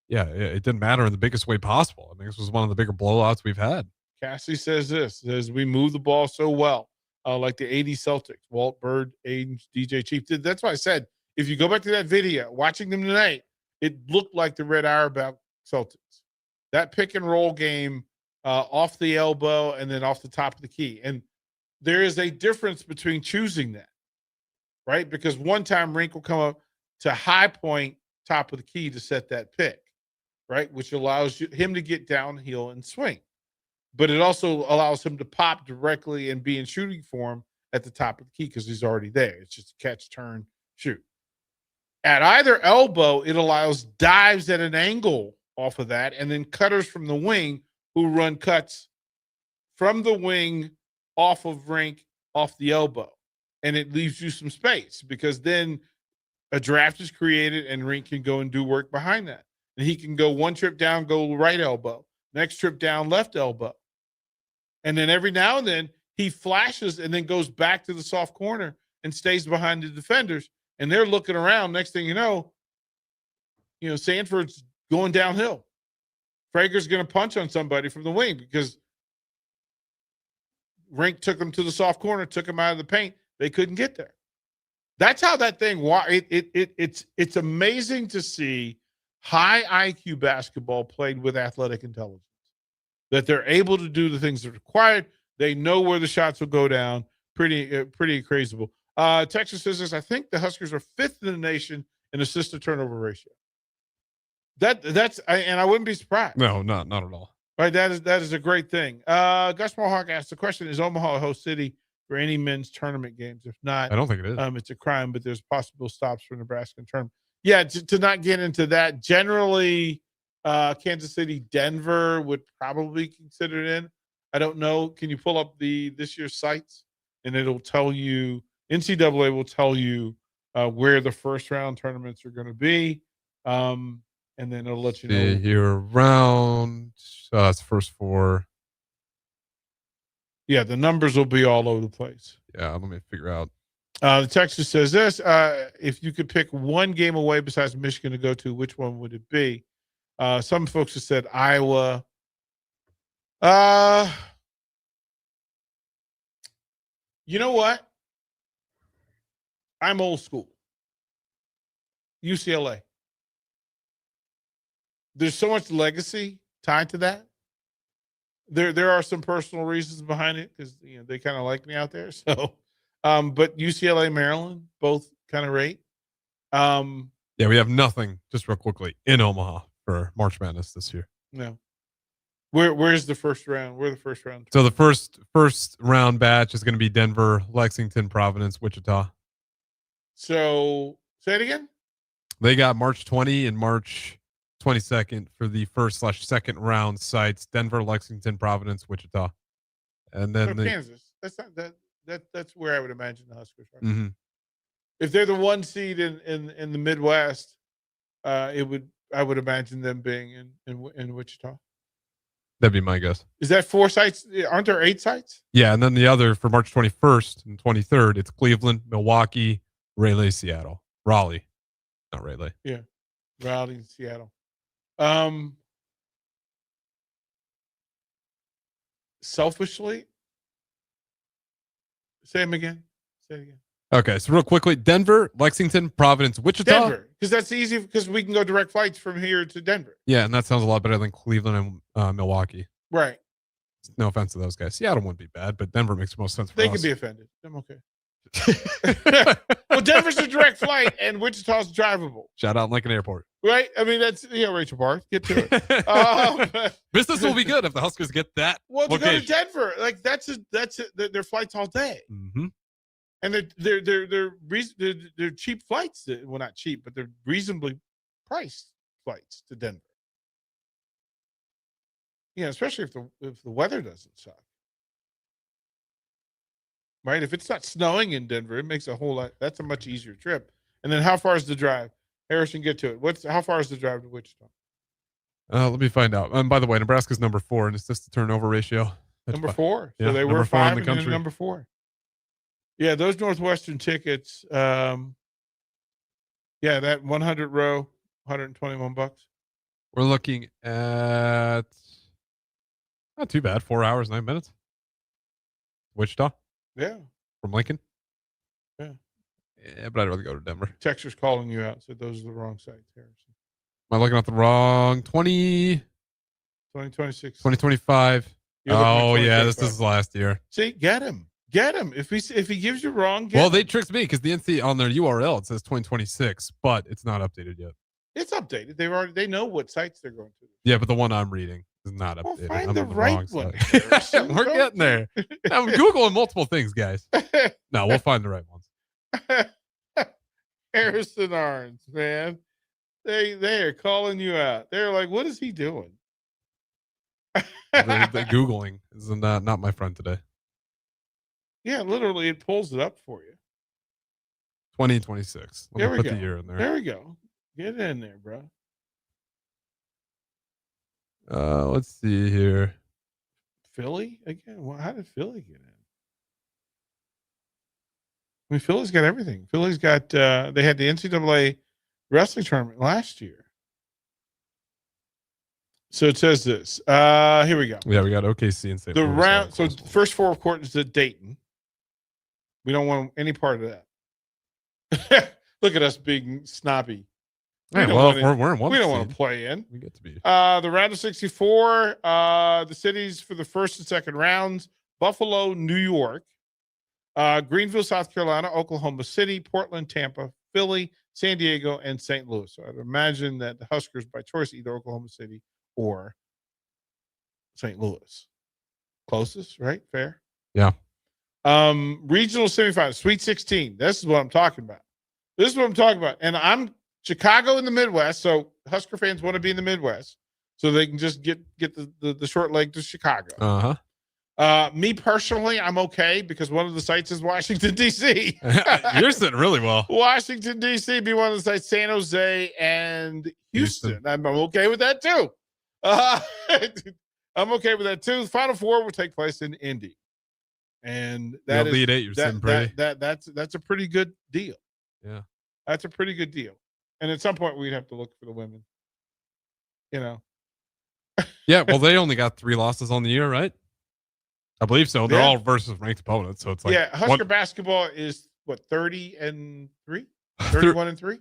Yeah, it didn't matter in the biggest way possible. I mean, this was one of the bigger blowouts we've had. Cassie says we move the ball so well, like the 80 Celtics, Walt Bird, Aiden, DJ Chief. That's why I said, if you go back to that video, watching them tonight, it looked like the Red Auerbach Celtics. That pick and roll game off the elbow and then off the top of the key. And there is a difference between choosing that, right? Because one time Rink will come up to high point, top of the key to set that pick, right? Which allows him to get downhill and swing. But it also allows him to pop directly and be in shooting form at the top of the key because he's already there. It's just catch, turn, shoot. At either elbow, it allows dives at an angle off of that, and then cutters from the wing who run cuts from the wing off of Rink, off the elbow. And it leaves you some space because then a draft is created and Rink can go and do work behind that. And he can go one trip down, go right elbow. Next trip down, left elbow. And then every now and then he flashes and then goes back to the soft corner and stays behind the defenders. And they're looking around. Next thing you know, Sanford's going downhill. Frager's going to punch on somebody from the wing because Rink took him to the soft corner, took him out of the paint. They couldn't get there. That's how that thing. It's amazing to see high IQ basketball played with athletic intelligence. That they're able to do the things that are required. They know where the shots will go down. Pretty crazy. Texas says this. I think the Huskers are 5th in the nation in assist to turnover ratio. And I wouldn't be surprised. No, not at all. Right, that is a great thing. Gus Mohawk asked the question: is Omaha a host city for any men's tournament games? If not, I don't think it is. It's a crime, but there's possible stops for Nebraska tournament. Yeah, to not get into that. Generally, Kansas City, Denver would probably be considered in. I don't know. Can you pull up this year's sites and it'll tell you? NCAA will tell you where the first round tournaments are going to be. And then it'll let you know. Year round. That's first 4. Yeah, the numbers will be all over the place. Yeah, let me figure out. The texter says this. If you could pick one game away besides Michigan to go to, which one would it be? Some folks have said Iowa. You know what? I'm old school. UCLA. There's so much legacy tied to that. There are some personal reasons behind it because they kind of like me out there. So, but UCLA, Maryland, both kind of rate. Yeah, we have nothing. Just real quickly in Omaha for March Madness this year. No. Where's the first round? Where the first round? So the first round batch is going to be Denver, Lexington, Providence, Wichita. So say it again. They got March 20 and March 22nd for the first/second round sites: Denver, Lexington, Providence, Wichita, and then Kansas. That's not that's where I would imagine the Huskers are. Mm-hmm. If they're the 1 seed in the Midwest, I would imagine them being in Wichita. That'd be my guess. Is that 4 sites? Aren't there 8 sites? Yeah, and then the other for March 21st and 23rd, it's Cleveland, Milwaukee, Raleigh, Seattle, Raleigh, not Raleigh. Yeah, Raleigh, Seattle. Selfishly, say them again. Say it again. Okay, so real quickly, Denver, Lexington, Providence, Wichita. Denver, because that's easy because we can go direct flights from here to Denver. Yeah, and that sounds a lot better than Cleveland and Milwaukee. Right. No offense to those guys. Seattle wouldn't be bad, but Denver makes the most sense for They us. can be offended. I'm okay. Well, Denver's a direct flight, and Wichita's drivable. Shout out Lincoln Airport. Right? I mean, that's Rachel Barth. Get to it. Business will be good if the Huskers get that. Well, to location. go to Denver, like that's their flights all day, and they're cheap flights. Well, not cheap, but they're reasonably priced flights to Denver. Yeah, especially if the weather doesn't suck. Right? If it's not snowing in Denver, it makes a whole lot. That's a much easier trip. And then how far is the drive? Harrison, get to it. How far is the drive to Wichita? Let me find out. And by the way, Nebraska's number 4 in assist to turnover ratio. Number 4. So yeah, they were 5 in the and country. then number 4. Yeah, those Northwestern tickets. Yeah, that 100 row, $121. We're looking at not too bad. 4 hours, 9 minutes. Wichita. Yeah. From Lincoln. Yeah. Yeah, but I'd rather go to Denver. Texter's calling you out. Said those are the wrong sites, Harrison. Am I looking at the wrong 2026. 2025? Oh, yeah, this is last year. See, get him. Get him. If he gives you wrong, well, they tricked me because the NC on their URL it says 2026, but it's not updated yet. It's updated. They know what sites they're going to. Yeah, but the one I'm reading is not updated. Well, find I'm the on the right wrong one. site. We're getting there. I'm Googling multiple things, guys. No, we'll find the right ones. Harrison Arns, man. They are calling you out. They're like, what is he doing? the Googling is not my friend today. Yeah, literally, it pulls it up for you. 2026. Let me put the year in there. There we go. Get in there, bro. Let's see here. Philly again? Well, how did Philly get in? I mean, Philly's got everything. Philly's got. They had the NCAA wrestling tournament last year. So it says this. Here we go. Yeah, we got OKC and St. The Louis. round. So first 4 quarters at Dayton. We don't want any part of that. Look at us being snobby. Hey, well, we're in one. We don't want to play in. We get to be. The round of 64. The cities for the first and second rounds: Buffalo, New York, Greenville, South Carolina, Oklahoma City, Portland, Tampa, Philly, San Diego, and St. Louis. So I'd imagine that the Huskers, by choice, either Oklahoma City or St. Louis. Closest, right? Fair. Yeah. Regional semifinals, Sweet 16. This is what I'm talking about. And I'm Chicago in the Midwest, so Husker fans want to be in the Midwest, so they can just get the short leg to Chicago. Me personally, I'm okay because one of the sites is Washington, D.C. You're sitting really well. Washington, D.C. be one of the sites, San Jose and Houston. I'm okay with that too. I'm okay with that too. The Final Four will take place in Indy. And that is Elite Eight, you're sitting pretty. That's a pretty good deal. Yeah. That's a pretty good deal. And at some point we'd have to look for the women. Yeah, well, they only got 3 losses on the year, right? I believe so. They're all versus ranked opponents, so it's like Husker basketball is what 30-3, 31-3.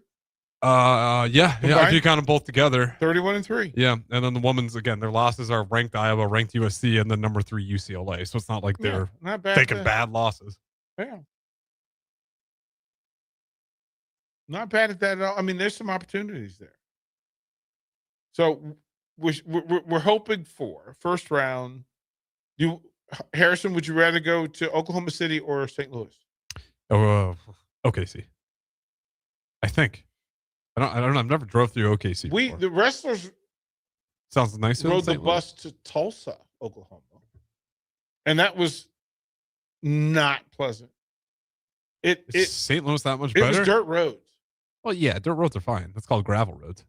Yeah. If you count them both together, 31-3. Yeah, and then the women's again, their losses are ranked Iowa, ranked USC, and then number 3 UCLA. So it's not like they're not bad taking bad losses. Yeah. Not bad at that at all. I mean, there's some opportunities there. So we're hoping for first round. Harrison, would you rather go to Oklahoma City or St. Louis? OKC. I think. I don't know. I've never drove through OKC. The wrestlers sounds nice. Rode the bus to Tulsa, Oklahoma, and that was not pleasant. Is St. Louis that much It better? was dirt roads. Well, yeah, dirt roads are fine. That's called gravel roads.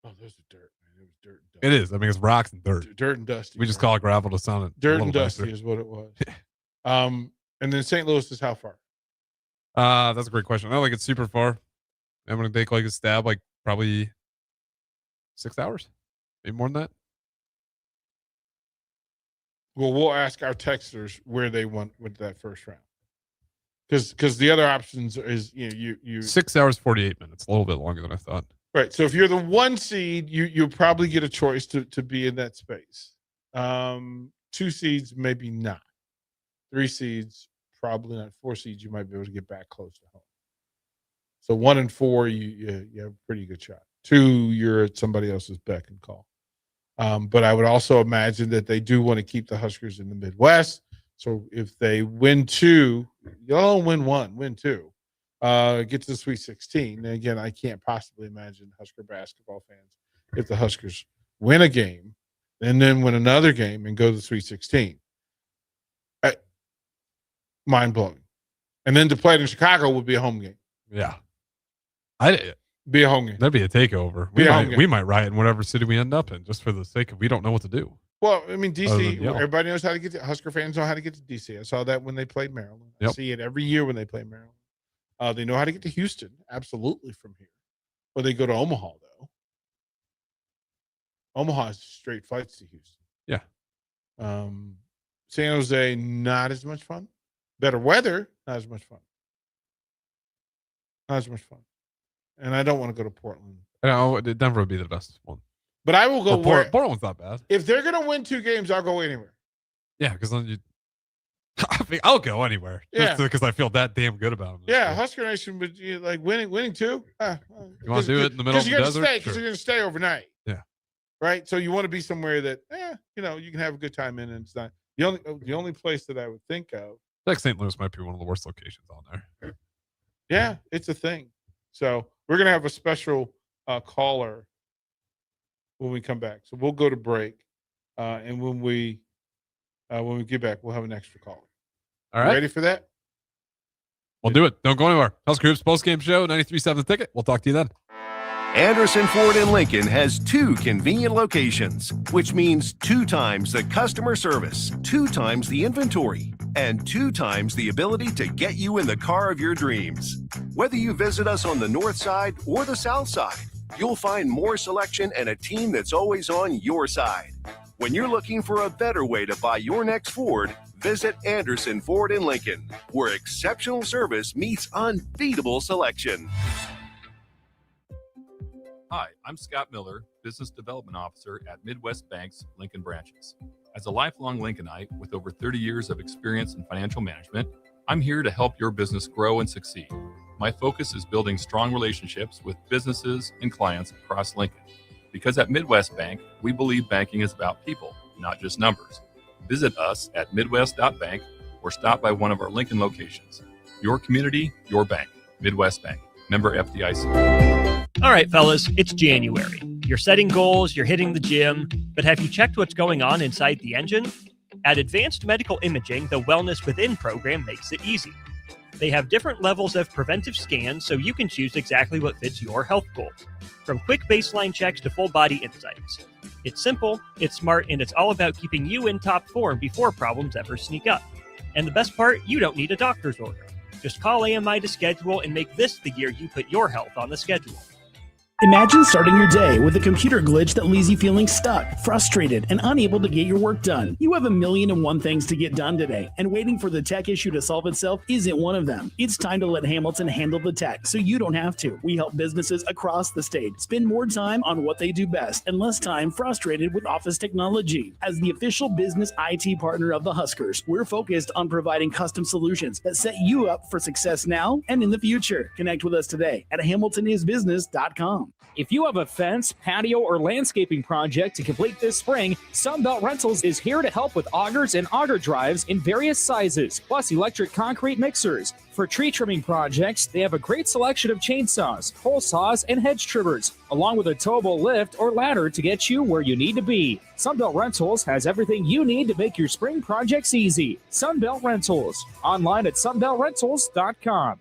Oh, those are dirt, man. It was dirt and dusty. It is. I mean, it's rocks and dirt. Dirt and dusty. We just call it gravel to sound it. Dirt and dusty is what it was. And then St. Louis is how far? That's a great question. I don't think it's super far. I'm going to take like a stab, like probably 6 hours, maybe more than that. Well, we'll ask our texters where they went with that first round. Because the other options is you 6 hours 48 minutes, a little bit longer than I thought. Right. So if you're the 1 seed, you'll probably get a choice to be in that space. 2 seeds, maybe not. 3 seeds, probably not. 4 seeds, you might be able to get back close to home. So 1 and 4, you have a pretty good shot. 2, you're at somebody else's beck and call. But I would also imagine that they do want to keep the Huskers in the Midwest. So if they win 2, you'll win 1, win 2, get to the Sweet 16. And again, I can't possibly imagine Husker basketball fans if the Huskers win a game and then win another game and go to the Sweet 16. Mind blowing. And then to play it in Chicago would be a home game. Yeah. Be a home game. That'd be a takeover. We might riot in whatever city we end up in just for the sake of we don't know what to do. Well, I mean, DC, everybody knows how to get to Husker fans know how to get to DC. I saw that when they played Maryland. I see it every year when they play Maryland. They know how to get to Houston, absolutely, from here. Or they go to Omaha, though. Omaha has straight flights to Houston. Yeah. San Jose, not as much fun. Better weather, not as much fun. Not as much fun. And I don't want to go to Portland. No, Denver would be the best one. But I will go Portland's not bad. If they're going to win 2 games, I'll go anywhere. Yeah, because then I'll go anywhere. Just because I feel that damn good about them. Yeah, Husker Nation would like winning 2. You want to do it in the middle of the desert? Because you're going to stay overnight. Yeah. Right? So you want to be somewhere that, you can have a good time in, and it's not the only place that I would think of. Like St. Louis might be one of the worst locations on there. Yeah, it's a thing. So we're going to have a special caller when we come back. So we'll go to break. And when we get back, we'll have an extra caller. All right. Ready for that? We'll do it. Don't go anywhere. Husker Hoops postgame show, 93.7 The Ticket. We'll talk to you then. Anderson Ford in Lincoln has 2 convenient locations, which means 2 times the customer service, 2 times the inventory, and 2 times the ability to get you in the car of your dreams. Whether you visit us on the north side or the south side, you'll find more selection and a team that's always on your side. When you're looking for a better way to buy your next Ford, visit Anderson Ford in Lincoln, where exceptional service meets unbeatable selection. Hi, I'm Scott Miller, Business Development Officer at Midwest Bank's Lincoln branches. As a lifelong Lincolnite with over 30 years of experience in financial management, I'm here to help your business grow and succeed. My focus is building strong relationships with businesses and clients across Lincoln. Because at Midwest Bank, we believe banking is about people, not just numbers. Visit us at midwest.bank or stop by one of our Lincoln locations. Your community, your bank. Midwest Bank. Member FDIC. All right, fellas, it's January. You're setting goals, you're hitting the gym, but have you checked what's going on inside the engine? At Advanced Medical Imaging, the Wellness Within program makes it easy. They have different levels of preventive scans so you can choose exactly what fits your health goals. From quick baseline checks to full body insights. It's simple, it's smart, and it's all about keeping you in top form before problems ever sneak up. And the best part, you don't need a doctor's order. Just call AMI to schedule and make this the year you put your health on the schedule. Imagine starting your day with a computer glitch that leaves you feeling stuck, frustrated, and unable to get your work done. You have 1,000,001 things to get done today, and waiting for the tech issue to solve itself isn't one of them. It's time to let Hamilton handle the tech so you don't have to. We help businesses across the state spend more time on what they do best and less time frustrated with office technology. As the official business IT partner of the Huskers, we're focused on providing custom solutions that set you up for success now and in the future. Connect with us today at hamiltonisbusiness.com. If you have a fence, patio, or landscaping project to complete this spring, Sunbelt Rentals is here to help with augers and auger drives in various sizes, plus electric concrete mixers. For tree trimming projects, they have a great selection of chainsaws, pole saws, and hedge trimmers, along with a towable lift or ladder to get you where you need to be. Sunbelt Rentals has everything you need to make your spring projects easy. Sunbelt Rentals, online at sunbeltrentals.com.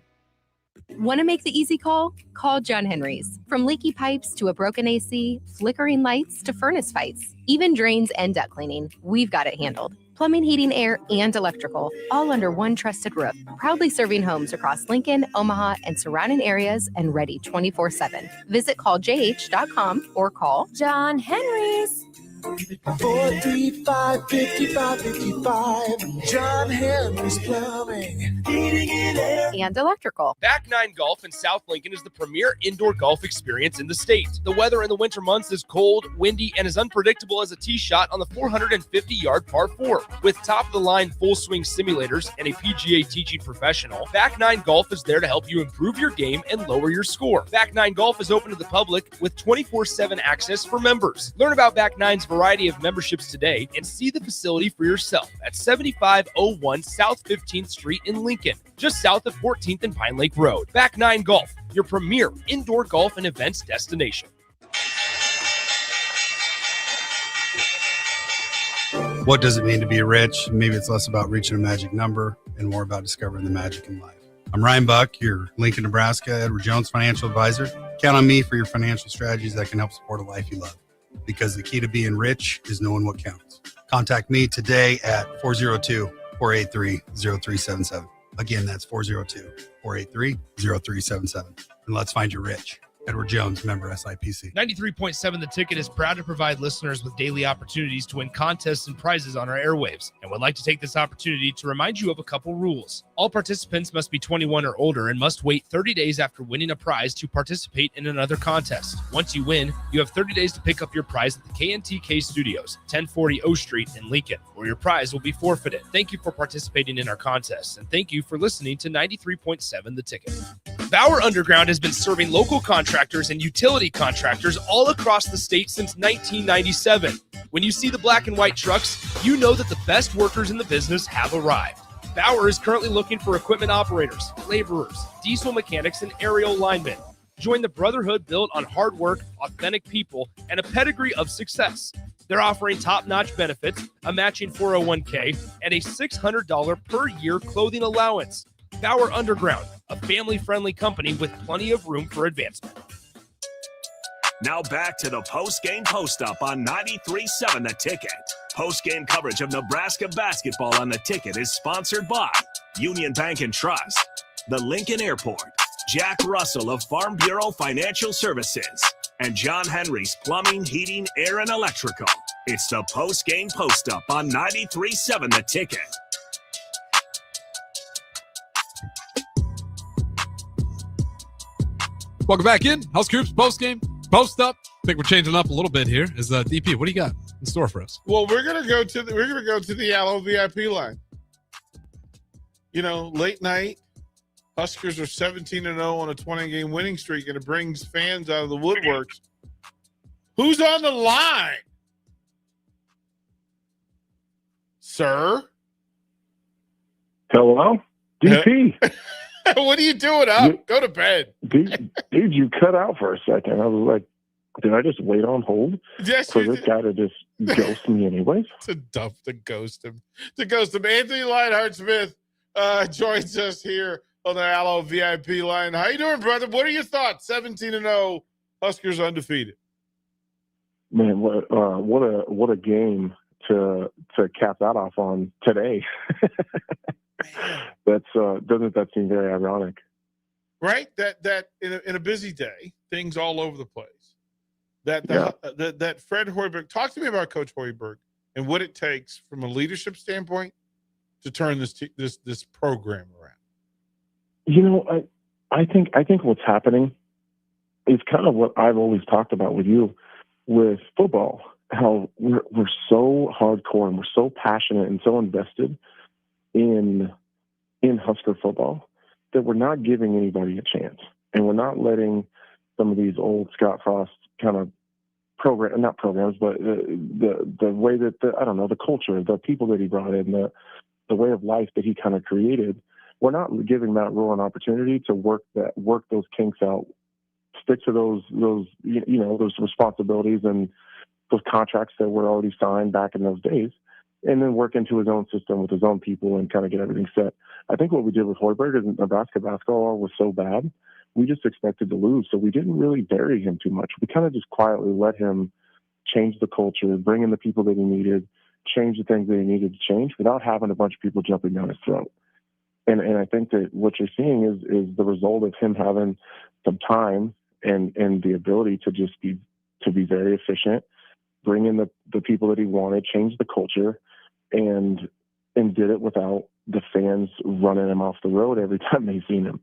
Want to make the easy call? Call John Henry's. From leaky pipes to a broken AC, flickering lights to furnace fights, even drains and duct cleaning, we've got it handled. Plumbing, heating, air, and electrical, all under one trusted roof. Proudly serving homes across Lincoln, Omaha, and surrounding areas, and ready 24/7. Visit calljh.com or call John Henry's. 435-5555. John Henry's Plumbing, Heating and Air. And electrical. Back Nine Golf in South Lincoln is the premier indoor golf experience in the state. The weather in the winter months is cold, windy, and as unpredictable as a tee shot on the 450-yard par 4. With top-of-the-line full-swing simulators and a PGA teaching professional, Back Nine Golf is there to help you improve your game and lower your score. Back Nine Golf is open to the public with 24/7 access for members. Learn about Back Nine's variety of memberships today and see the facility for yourself at 7501 South 15th Street in Lincoln, just south of 14th and Pine Lake Road. Back Nine Golf, your premier indoor golf and events destination. What does it mean to be rich? Maybe it's less about reaching a magic number and more about discovering the magic in life. I'm Ryan Buck, your Lincoln, Nebraska Edward Jones financial advisor. Count on me for your financial strategies that can help support a life you love. Because the key to being rich is knowing what counts. Contact me today at 402-483-0377. Again, that's 402-483-0377. And let's find you rich. Edward Jones, member SIPC. 93.7 The Ticket is proud to provide listeners with daily opportunities to win contests and prizes on our airwaves, and would like to take this opportunity to remind you of a couple rules. All participants must be 21 or older and must wait 30 days after winning a prize to participate in another contest. Once you win, you have 30 days to pick up your prize at the KNTK Studios, 1040 O Street in Lincoln, or your prize will be forfeited. Thank you for participating in our contests, and thank you for listening to 93.7 The Ticket. Bauer Underground has been serving local contractors and utility contractors all across the state since 1997. When you see the black and white trucks, you know that the best workers in the business have arrived. Bauer is currently looking for equipment operators, laborers, diesel mechanics, and aerial linemen. Join the brotherhood built on hard work, authentic people, and a pedigree of success. They're offering top-notch benefits, a matching 401k, and a $600 per year clothing allowance. Bauer Underground, a family-friendly company with plenty of room for advancement. Now back to the post-game post-up on 93.7 The Ticket. Post-game coverage of Nebraska basketball on The Ticket is sponsored by Union Bank and Trust, the Lincoln Airport, Jack Russell of Farm Bureau Financial Services, and John Henry's Plumbing, Heating, Air, and Electrical. It's the post-game post-up on 93.7 The Ticket. Welcome back in. House Groups post-game, post-up. I think we're changing up a little bit here. Is DP, what do you got in store for us? Well, we're gonna go to the Allo VIP line. You know, late night, Huskers are 17-0 on a 20-game winning streak, and it brings fans out of the woodworks. Who's on the line, sir? Hello, DP. What are you doing up? Go to bed. Dude, you cut out for a second. I was like, did I just wait on hold for this guy to just ghost me anyways? To ghost him. Anthony Lionheart-Smith joins us here on the Allo VIP line. How you doing, brother? What are your thoughts? 17-0, Huskers undefeated. Man, what a game to cap that off on today. Doesn't that seem very ironic? Right? That in a busy day, things all over the place. That Fred Hoiberg. Talk to me about Coach Hoiberg and what it takes from a leadership standpoint to turn this program around. You know, I think what's happening is kind of what I've always talked about with you with football. How we're so hardcore and we're so passionate and so invested in Husker football that we're not giving anybody a chance, and we're not letting some of these old Scott Frost kind of not programs, but the way that the culture, the people that he brought in, the way of life that he kind of created. We're not giving Matt Rule an opportunity to work those kinks out, stick to those responsibilities and those contracts that were already signed back in those days, and then work into his own system with his own people and kind of get everything set. I think what we did with Hoiberg is Nebraska basketball was so bad, we just expected to lose. So we didn't really bury him too much. We kind of just quietly let him change the culture, bring in the people that he needed, change the things that he needed to change without having a bunch of people jumping down his throat. And I think that what you're seeing is the result of him having some time and the ability to just be very efficient bring in the people that he wanted, change the culture, and did it without the fans running him off the road every time they seen him.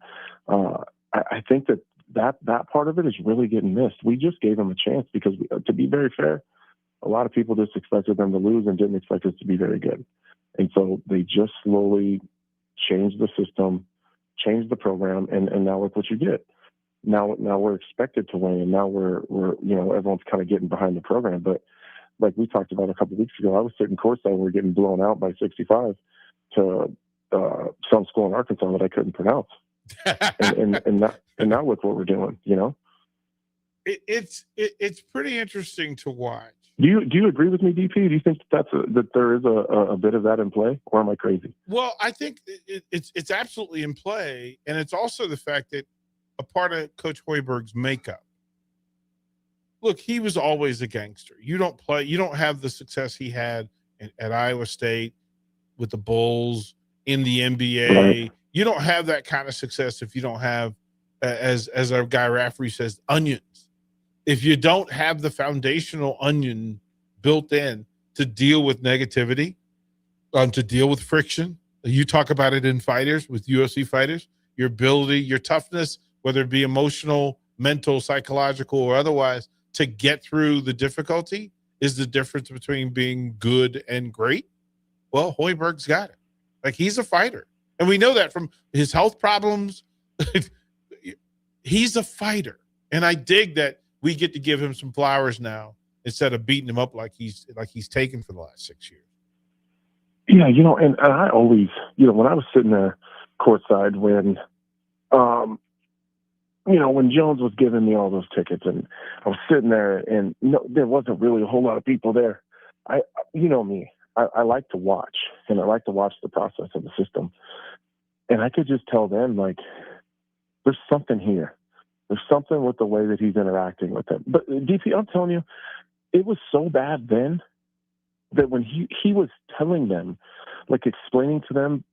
I think that part of it is really getting missed. We just gave him a chance because, to be very fair, a lot of people just expected them to lose and didn't expect us to be very good. And so they just slowly changed the system, changed the program, and now look what you get. Now we're expected to win, and now we're everyone's kind of getting behind the program. But like we talked about a couple of weeks ago, I was sitting courtside and we're getting blown out by 65 to some school in Arkansas that I couldn't pronounce. and now look what we're doing. It's pretty interesting to watch. Do you agree with me, DP? Do you think that there is a bit of that in play, or am I crazy? Well, I think it's absolutely in play, and it's also the fact that a part of Coach Hoiberg's makeup. Look, he was always a gangster. You don't have the success he had at Iowa State with the Bulls in the NBA. Right. You don't have that kind of success if you don't have, as our guy Rafferty says, onions. If you don't have the foundational onion built in to deal with negativity, to deal with friction, you talk about it in fighters, with UFC fighters, your ability, your toughness, whether it be emotional, mental, psychological, or otherwise, to get through the difficulty is the difference between being good and great. Well, Hoiberg's got it. Like, he's a fighter. And we know that from his health problems. He's a fighter. And I dig that we get to give him some flowers now instead of beating him up like he's taken for the last 6 years. Yeah, and I always, when I was sitting there courtside when when Jones was giving me all those tickets, and I was sitting there, and there wasn't really a whole lot of people there. Me, I like to watch, and I like to watch the process of the system. And I could just tell then, like, there's something here. There's something with the way that he's interacting with them. But DP, I'm telling you, it was so bad then that when he was telling them, like explaining to them,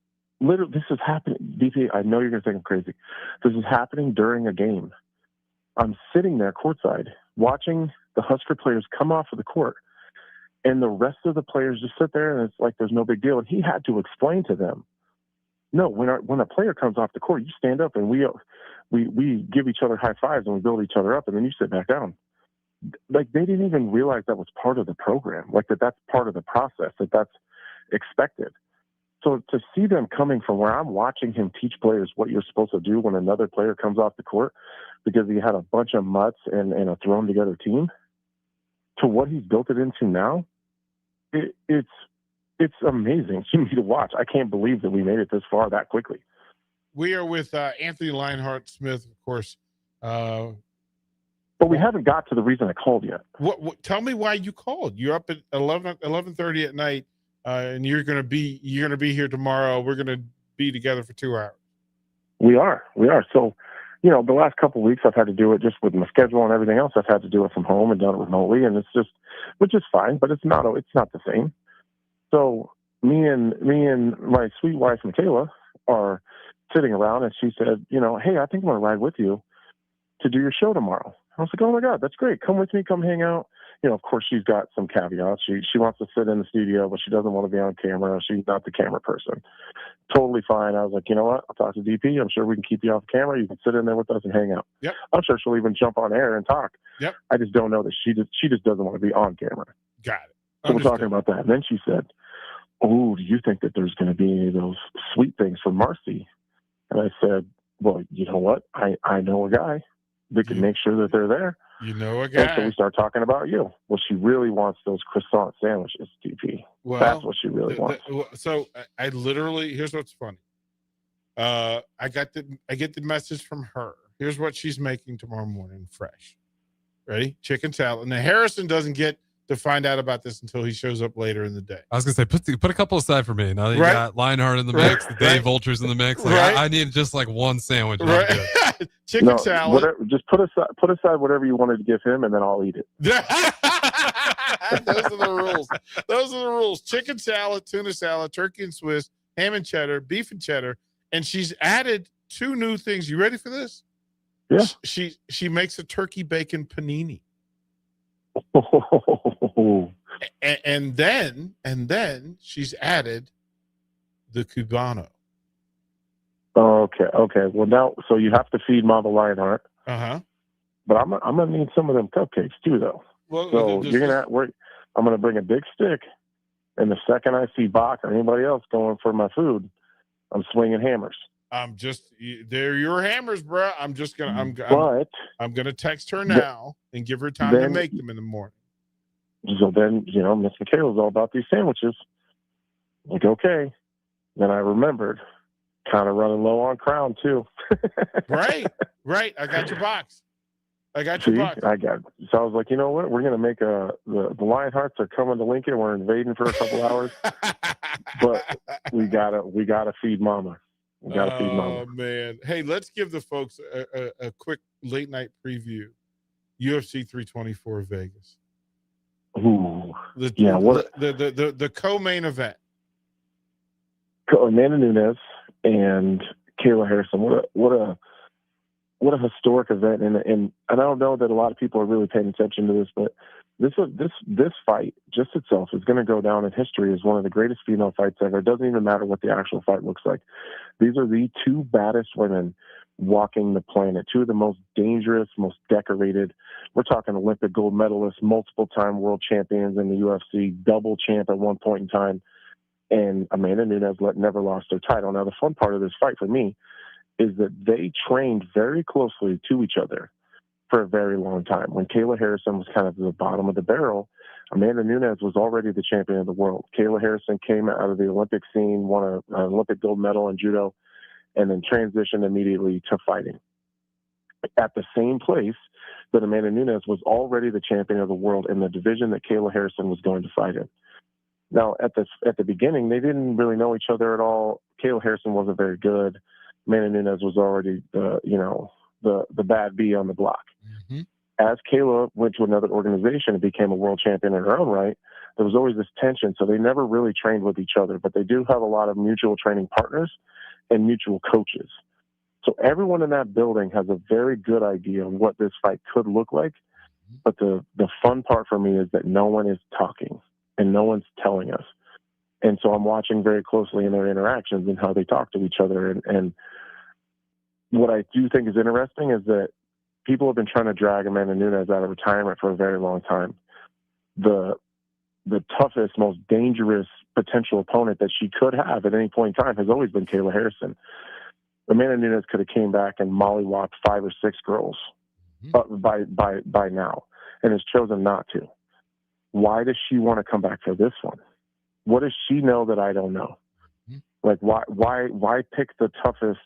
literally, this is happening. DP, I know you're going to think I'm crazy. This is happening during a game. I'm sitting there courtside watching the Husker players come off of the court, and the rest of the players just sit there, and it's like there's no big deal. And he had to explain to them, no, when a player comes off the court, you stand up and we give each other high fives and we build each other up, and then you sit back down. Like, they didn't even realize that was part of the program, like that's part of the process, that's expected. So to see them coming from where I'm watching him teach players what you're supposed to do when another player comes off the court because he had a bunch of mutts and a thrown together team, to what he's built it into now, it's amazing to me to watch. I can't believe that we made it this far that quickly. We are with Anthony Lionheart-Smith, of course. But we haven't got to the reason I called yet. What? Tell me why you called. You're up at 11:30 at night, and you're gonna be here tomorrow. We're gonna be together for 2 hours. We are. So, the last couple of weeks I've had to do it just with my schedule and everything else. I've had to do it from home and done it remotely, and which is fine, but it's not the same. So me and my sweet wife Michaela are sitting around, and she said, hey, I think I'm gonna ride with you to do your show tomorrow. I was like, oh my God, that's great. Come with me, come hang out. Of course she's got some caveats. She wants to sit in the studio, but she doesn't want to be on camera. She's not the camera person. Totally fine. I was like, you know what? I'll talk to DP. I'm sure we can keep you off camera. You can sit in there with us and hang out. Yep. I'm sure she'll even jump on air and talk. Yep. I just don't know that she just doesn't want to be on camera. Got it. So we're talking about that. And then she said, oh, do you think that there's going to be any of those sweet things from Marcy? And I said, well, you know what? I know a guy that can make sure that they're there. You know a guy. And so we start talking about you. Well, she really wants those croissant sandwiches, DP. Well, that's what she really wants. So I literally, here's what's funny. I get the message from her. Here's what she's making tomorrow morning, fresh. Ready? Chicken salad. Now, Harrison doesn't get to find out about this until he shows up later in the day. I was gonna say, put a couple aside for me. Now that you got Lionheart in the mix, the Dave Vulture's in the mix. Like, I need just like one sandwich. Right. Chicken salad. Whatever, just put aside whatever you wanted to give him, and then I'll eat it. Those are the rules. Those are the rules. Chicken salad, tuna salad, turkey and Swiss, ham and cheddar, beef and cheddar, and she's added 2 new things. You ready for this? Yeah. She makes a turkey bacon panini. And then she's added the Cubano. Okay. Well, now, so you have to feed Mama Lionheart. Uh-huh. But I'm gonna need some of them cupcakes too, though. Well, so I'm gonna bring a big stick, and the second I see Bach or anybody else going for my food, I'm swinging hammers. They're your hammers, bro. I'm gonna text her now and give her time to make them in the morning. So then, Miss Michaela's all about these sandwiches. Like, okay. Then I remembered, kind of running low on Crown too. Right. I got your box. So I was like, you know what? We're gonna make the Lionhearts are coming to Lincoln. We're invading for a couple hours, but we gotta feed Mama. Oh man! Hey, let's give the folks a quick late night preview. UFC 324 Vegas. Ooh, the co-main event. Amanda Nunes and Kayla Harrison. What a historic event, and I don't know that a lot of people are really paying attention to this, but this fight just itself is going to go down in history as one of the greatest female fights ever. It doesn't even matter what the actual fight looks like. These are the two baddest women walking the planet, two of the most dangerous, most decorated. We're talking Olympic gold medalists, multiple-time world champions in the UFC, double champ at one point in time, and Amanda Nunes never lost her title. Now, the fun part of this fight for me is that they trained very closely to each other for a very long time. When Kayla Harrison was kind of at the bottom of the barrel, Amanda Nunes was already the champion of the world. Kayla Harrison came out of the Olympic scene, won an Olympic gold medal in judo, and then transitioned immediately to fighting. At the same place that Amanda Nunes was already the champion of the world in the division that Kayla Harrison was going to fight in. Now, at the beginning, they didn't really know each other at all. Kayla Harrison wasn't very good. Amanda Nunes was already the bad bee on the block. Mm-hmm. As Kayla went to another organization and became a world champion in her own right, there was always this tension. So they never really trained with each other, but they do have a lot of mutual training partners and mutual coaches. So everyone in that building has a very good idea of what this fight could look like. But the fun part for me is that no one is talking and no one's telling us. And so I'm watching very closely in their interactions and how they talk to each other. And what I do think is interesting is that people have been trying to drag Amanda Nunes out of retirement for a very long time. The toughest, most dangerous potential opponent that she could have at any point in time has always been Kayla Harrison. Amanda Nunes could have came back and mollywopped 5 or 6 girls by now and has chosen not to. Why does she want to come back for this one? What does she know that I don't know? Like, why pick the toughest,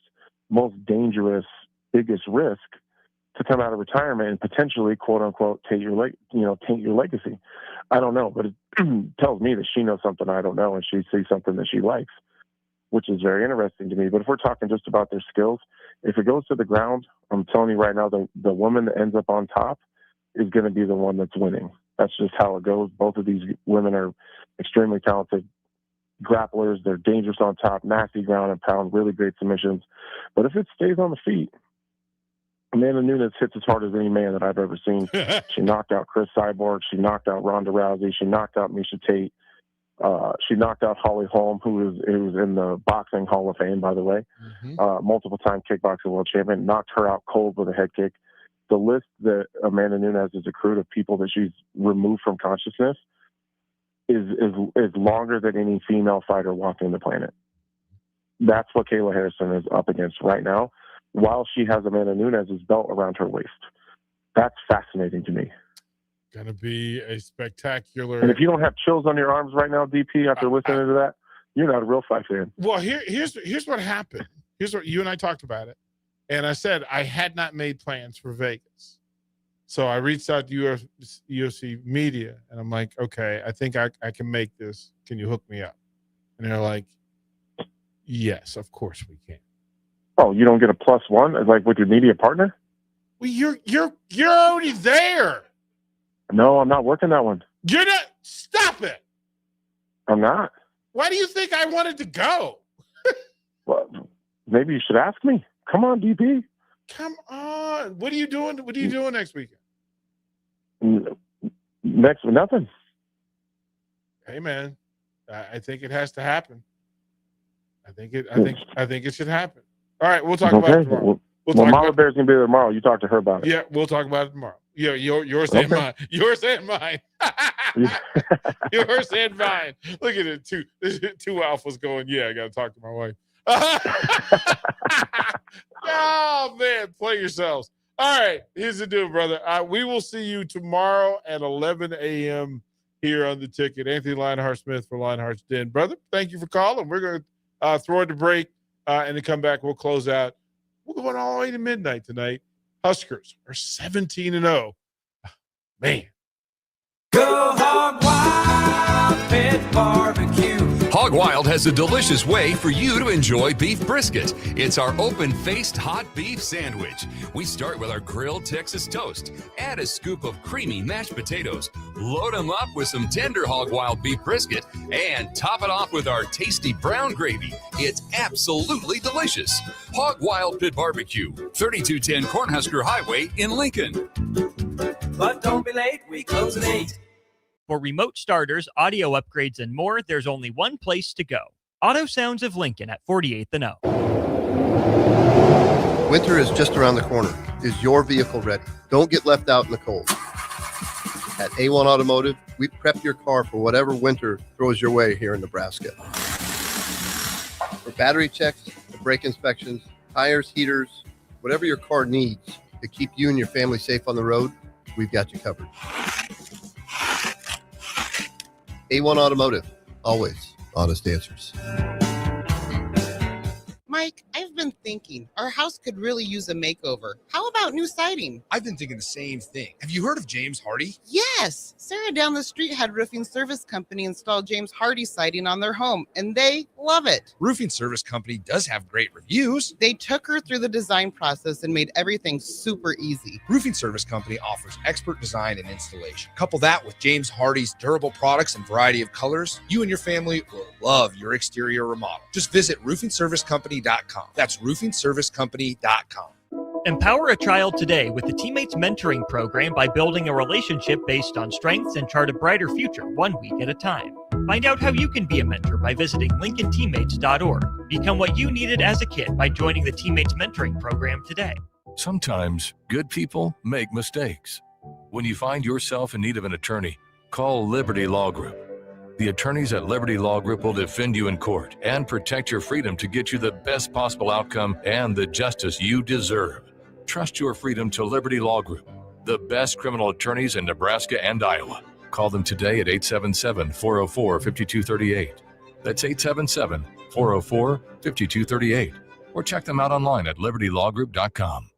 most dangerous, biggest risk to come out of retirement and potentially, quote unquote, taint your legacy? I don't know, but it tells me that she knows something I don't know, and she sees something that she likes, which is very interesting to me. But if we're talking just about their skills, if it goes to the ground, I'm telling you right now, the woman that ends up on top is going to be the one that's winning. That's just how it goes. Both of these women are extremely talented grapplers. They're dangerous on top, nasty ground and pound, really great submissions. But if it stays on the feet, Amanda Nunes hits as hard as any man that I've ever seen. She knocked out Chris Cyborg. She knocked out Ronda Rousey. She knocked out Miesha Tate. She knocked out Holly Holm, who was in the Boxing Hall of Fame, by the way. Multiple-time kickboxing world champion. Knocked her out cold with a head kick. The list that Amanda Nunes has accrued of people that she's removed from consciousness is longer than any female fighter walking the planet. That's what Kayla Harrison is up against right now, while she has Amanda Nunes' belt around her waist. That's fascinating to me. Going to be a spectacular. And if you don't have chills on your arms right now, DP, after listening to that, you're not a real fight fan. Well, here's what happened. Here's what you and I talked about it. And I said I had not made plans for Vegas. So I reached out to UFC media, and I'm like, okay, I think I can make this. Can you hook me up? And they're like, yes, of course we can. Oh, you don't get a +1 like with your media partner? Well, you're already there. No, I'm not working that one. You're not. Stop it. I'm not. Why do you think I wanted to go? Well, maybe you should ask me. Come on, DP. Come on. What are you doing? What are you doing next weekend? next, nothing. Hey, man, I think it has to happen. I think it should happen. All right, we'll talk about it tomorrow. Mama Bear's gonna be there tomorrow. You talk to her about it. Yeah, we'll talk about it tomorrow. Yeah, yours and mine. Yours and mine. Yours and mine. Look at it, two alphas going. Yeah, I got to talk to my wife. Oh man, play yourselves. All right, here's the deal, brother. We will see you tomorrow at 11 a.m. here on the ticket. Anthony Lionheart Smith for Lionheart's Den, brother. Thank you for calling. We're gonna throw it to break and then come back. We'll close out. We're going all the way to midnight tonight. Huskers are 17-0. Man. Go Hog Wild Pit Barbecue. Hog Wild has a delicious way for you to enjoy beef brisket. It's our open-faced hot beef sandwich. We start with our grilled Texas toast. Add a scoop of creamy mashed potatoes. Load them up with some tender Hog Wild beef brisket and top it off with our tasty brown gravy. It's absolutely delicious. Hog Wild Pit Barbecue, 3210 Cornhusker Highway in Lincoln. But don't be late, we close at 8. For remote starters, audio upgrades, and more, there's only one place to go. Auto Sounds of Lincoln at 48th and O. Winter is just around the corner. Is your vehicle ready? Don't get left out in the cold. At A1 Automotive, we prep your car for whatever winter throws your way here in Nebraska. For battery checks, to brake inspections, tires, heaters, whatever your car needs to keep you and your family safe on the road, we've got you covered. A1 Automotive, always honest answers. Mike, I've been thinking our house could really use a makeover. How about new siding? I've been thinking the same thing. Have you heard of James Hardy? Yes. Sarah down the street had Roofing Service Company install James Hardy siding on their home, and they love it. Roofing Service Company does have great reviews. They took her through the design process and made everything super easy. Roofing Service Company offers expert design and installation. Couple that with James Hardy's durable products and variety of colors, you and your family will love your exterior remodel. Just visit roofingservicecompany.com. That's roofingservicecompany.com. Empower a child today with the Teammates Mentoring Program by building a relationship based on strengths and chart a brighter future 1 week at a time. Find out how you can be a mentor by visiting LincolnTeammates.org. Become what you needed as a kid by joining the Teammates Mentoring Program today. Sometimes good people make mistakes. When you find yourself in need of an attorney, call Liberty Law Group. The attorneys at Liberty Law Group will defend you in court and protect your freedom to get you the best possible outcome and the justice you deserve. Trust your freedom to Liberty Law Group, the best criminal attorneys in Nebraska and Iowa. Call them today at 877-404-5238. That's 877-404-5238. Or check them out online at libertylawgroup.com.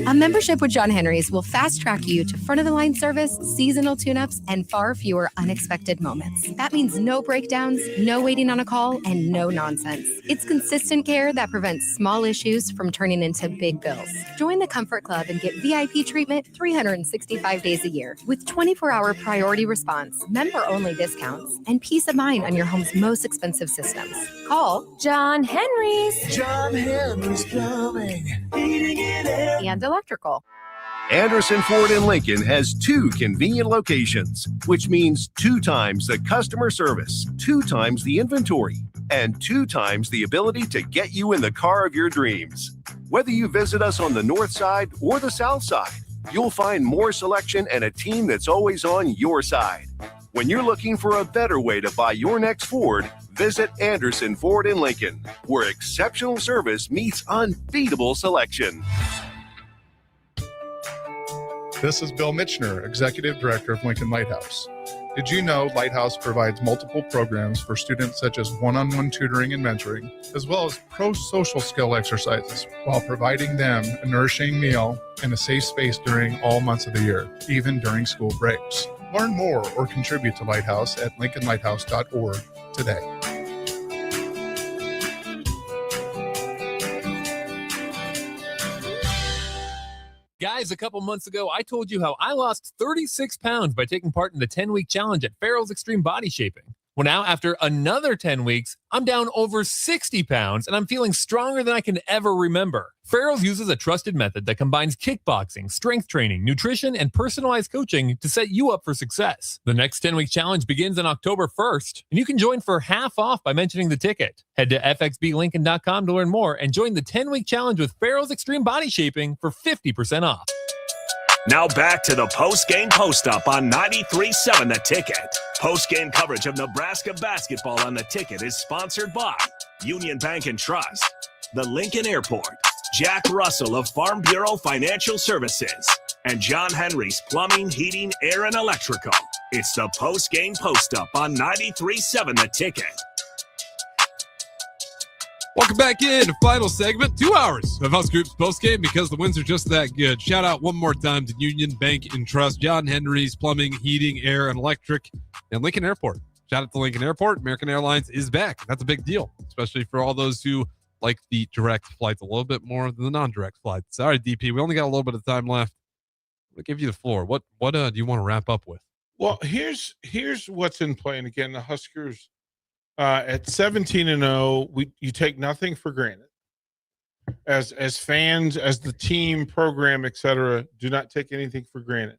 A membership with John Henry's will fast track you to front of the line service, seasonal tune-ups, and far fewer unexpected moments. That means no breakdowns, no waiting on a call, and no nonsense. It's consistent care that prevents small issues from turning into big bills. Join the Comfort Club and get VIP treatment 365 days a year with 24-hour priority response, member-only discounts, and peace of mind on your home's most expensive systems. Call John Henry's. John Henry's Plumbing, heating and air. And electrical. Anderson Ford in Lincoln has 2 convenient locations, which means 2 times the customer service, 2 times the inventory, and 2 times the ability to get you in the car of your dreams. Whether you visit us on the north side or the south side, you'll find more selection and a team that's always on your side. When you're looking for a better way to buy your next Ford, visit Anderson Ford in Lincoln, where exceptional service meets unbeatable selection. This is Bill Mitchner, Executive Director of Lincoln Lighthouse. Did you know Lighthouse provides multiple programs for students such as one-on-one tutoring and mentoring, as well as pro-social skill exercises, while providing them a nourishing meal and a safe space during all months of the year, even during school breaks. Learn more or contribute to Lighthouse at lincolnlighthouse.org today. Guys, a couple months ago, I told you how I lost 36 pounds by taking part in the 10-week challenge at Farrell's Extreme Body Shaping. Well, now after another 10 weeks, I'm down over 60 pounds and I'm feeling stronger than I can ever remember. Farrell's uses a trusted method that combines kickboxing, strength training, nutrition, and personalized coaching to set you up for success. The next 10-week challenge begins on October 1st, and you can join for half off by mentioning the ticket. Head to fxblincoln.com to learn more and join the 10-week challenge with Farrell's Extreme Body Shaping for 50% off. Now back to the post-game post-up on 93.7 The Ticket. Post-game coverage of Nebraska basketball on The Ticket is sponsored by Union Bank and Trust, the Lincoln Airport, Jack Russell of Farm Bureau Financial Services, and John Henry's Plumbing, Heating, Air, and Electrical. It's the post-game post-up on 93.7 The Ticket. Welcome back in to final segment, 2 hours of Husk Group's postgame because the wins are just that good. Shout out one more time to Union Bank and Trust, John Henry's Plumbing, Heating, Air, and Electric, and Lincoln Airport. Shout out to Lincoln Airport. American Airlines is back. That's a big deal, especially for all those who like the direct flights a little bit more than the non-direct flights. Sorry, DP, we only got a little bit of time left. I'll give you the floor. What do you want to wrap up with? Well, here's what's in play. And again, the Huskers at 17-0, you take nothing for granted. As fans, as the team, program, etc., do not take anything for granted.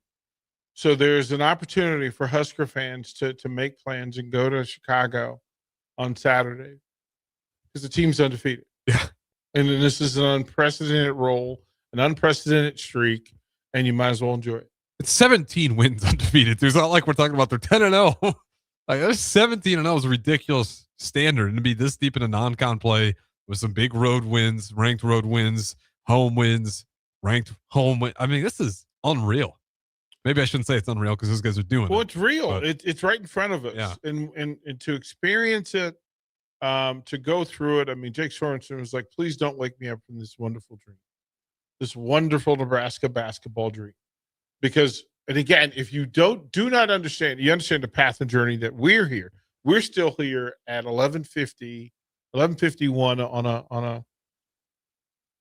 So there's an opportunity for Husker fans to make plans and go to Chicago on Saturday because the team's undefeated. Yeah. And then this is an unprecedented role, an unprecedented streak, and you might as well enjoy it. It's 17 wins undefeated. It's not like we're talking about they're 10-0. Like, 17-0 is a ridiculous standard. And to be this deep in a non-con play with some big road wins, ranked road wins, home wins, ranked home win. I mean, this is unreal. Maybe I shouldn't say it's unreal because those guys are doing Well, it. it's real. But It's right in front of us. Yeah. And to experience it, to go through it. I mean, Jake Sorensen was like, please don't wake me up from this wonderful dream, this wonderful Nebraska basketball dream. Because, and again, if you do not understand, you understand the path and journey that we're here. We're still here at 11:51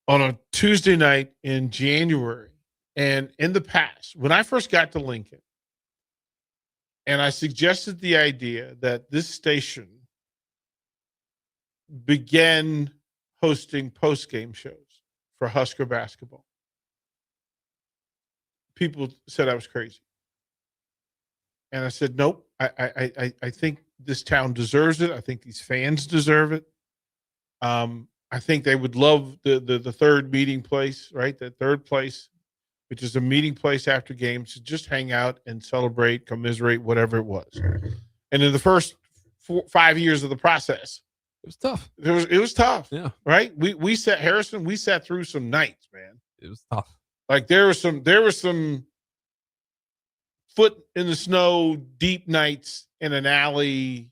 on a Tuesday night in January. And in the past, when I first got to Lincoln, and I suggested the idea that this station began hosting post-game shows for Husker basketball, people said I was crazy. And I said, nope, I think this town deserves it. I think these fans deserve it. I think they would love the third meeting place, right? The third place, which is a meeting place after games to just hang out and celebrate, commiserate, whatever it was. And in the first 5 years of the process, it was tough. It was tough. Yeah. Right. We sat Harrison. We sat through some nights, man. It was tough. Like there was some foot in the snow, deep nights in an alley.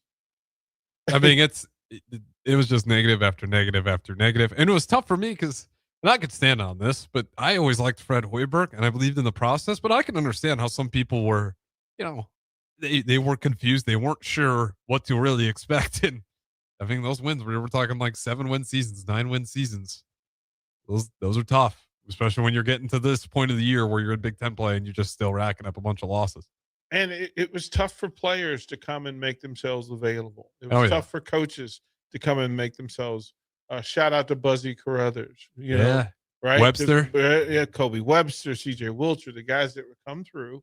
I mean, it was just negative after negative after negative. And it was tough for me because, and I could stand on this, but I always liked Fred Hoiberg and I believed in the process, but I can understand how some people were, they were confused. They weren't sure what to really expect. And I think those wins, we were talking like 7-win seasons, 9-win seasons. Those are tough, especially when you're getting to this point of the year where you're in Big Ten play and you're just still racking up a bunch of losses. And it was tough for players to come and make themselves available. It was tough for coaches to come and make themselves. Shout out to Buzzy Carruthers, know, right? Webster, Kobe Webster, CJ Wilcher, the guys that would come through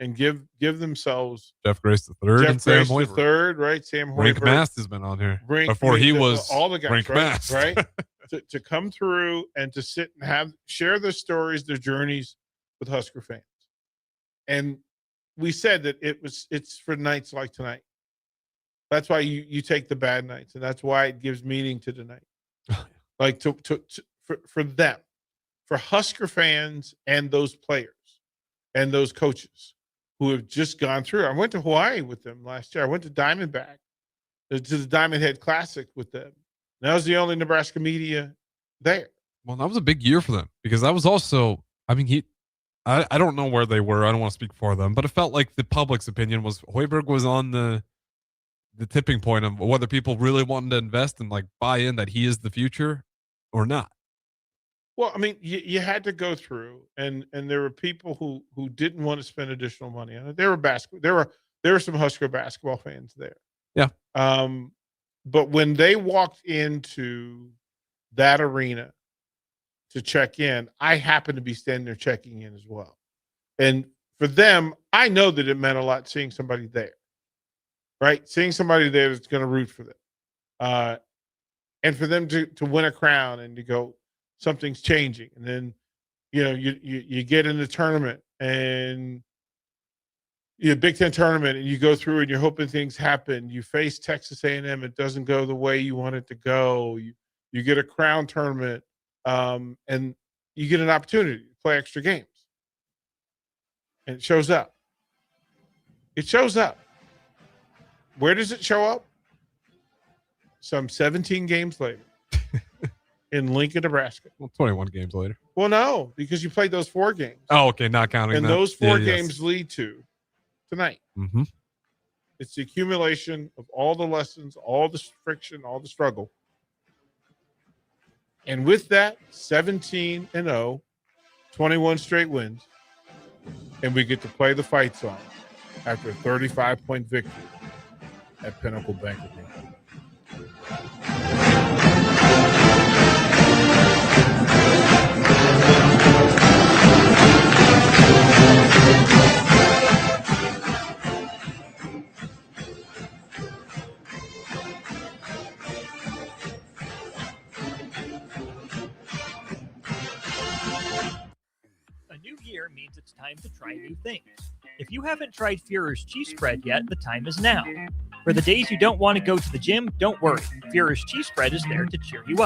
and give themselves. Jeff Grace III and Sam Hoiberg. Third, right? Sam Hoiberg. Rink Mast has been on here before he was all the guys, Rink Mast, right? to come through and to sit and share their stories, their journeys with Husker fans. And we said that it's for nights like tonight. That's why you take the bad nights, and that's why it gives meaning to the night. Like for them, for Husker fans and those players and those coaches who have just gone through. I went to Hawaii with them last year. I went to Diamondback, to the Diamond Head Classic with them. And that was the only Nebraska media there. Well, that was a big year for them because that was also, I mean, I don't know where they were. I don't want to speak for them, but it felt like the public's opinion was Hoiberg was on the tipping point of whether people really wanted to invest and like buy in that he is the future or not. Well, I mean, you had to go through, and there were people who didn't want to spend additional money on it. There were some Husker basketball fans there. Yeah. But when they walked into that arena to check in, I happened to be standing there checking in as well. And for them, I know that it meant a lot seeing somebody there, right? Seeing somebody there that's going to root for them. And for them to win a crown and to go, something's changing. And then, you get in the tournament and Big Ten tournament, and you go through and you're hoping things happen. You face Texas A&M, it doesn't go the way you want it to go. You get a crown tournament, and you get an opportunity to play extra games. And it shows up. It shows up. Where does it show up? Some 17 games later in Lincoln, Nebraska. Well, 21 games later. Well, no, because you played those 4 games. Oh, okay, not counting and that. Those 4 games lead to tonight. Mm-hmm. It's the accumulation of all the lessons, all the friction, all the struggle. And with that, 17-0, 21 straight wins, and we get to play the fight song after a 35-point victory at Pinnacle Bank Arena. A new year means it's time to try new things. If you haven't tried Führer's cheese spread yet, the time is now. For the days you don't want to go to the gym, don't worry. Führer's cheese spread is there to cheer you up.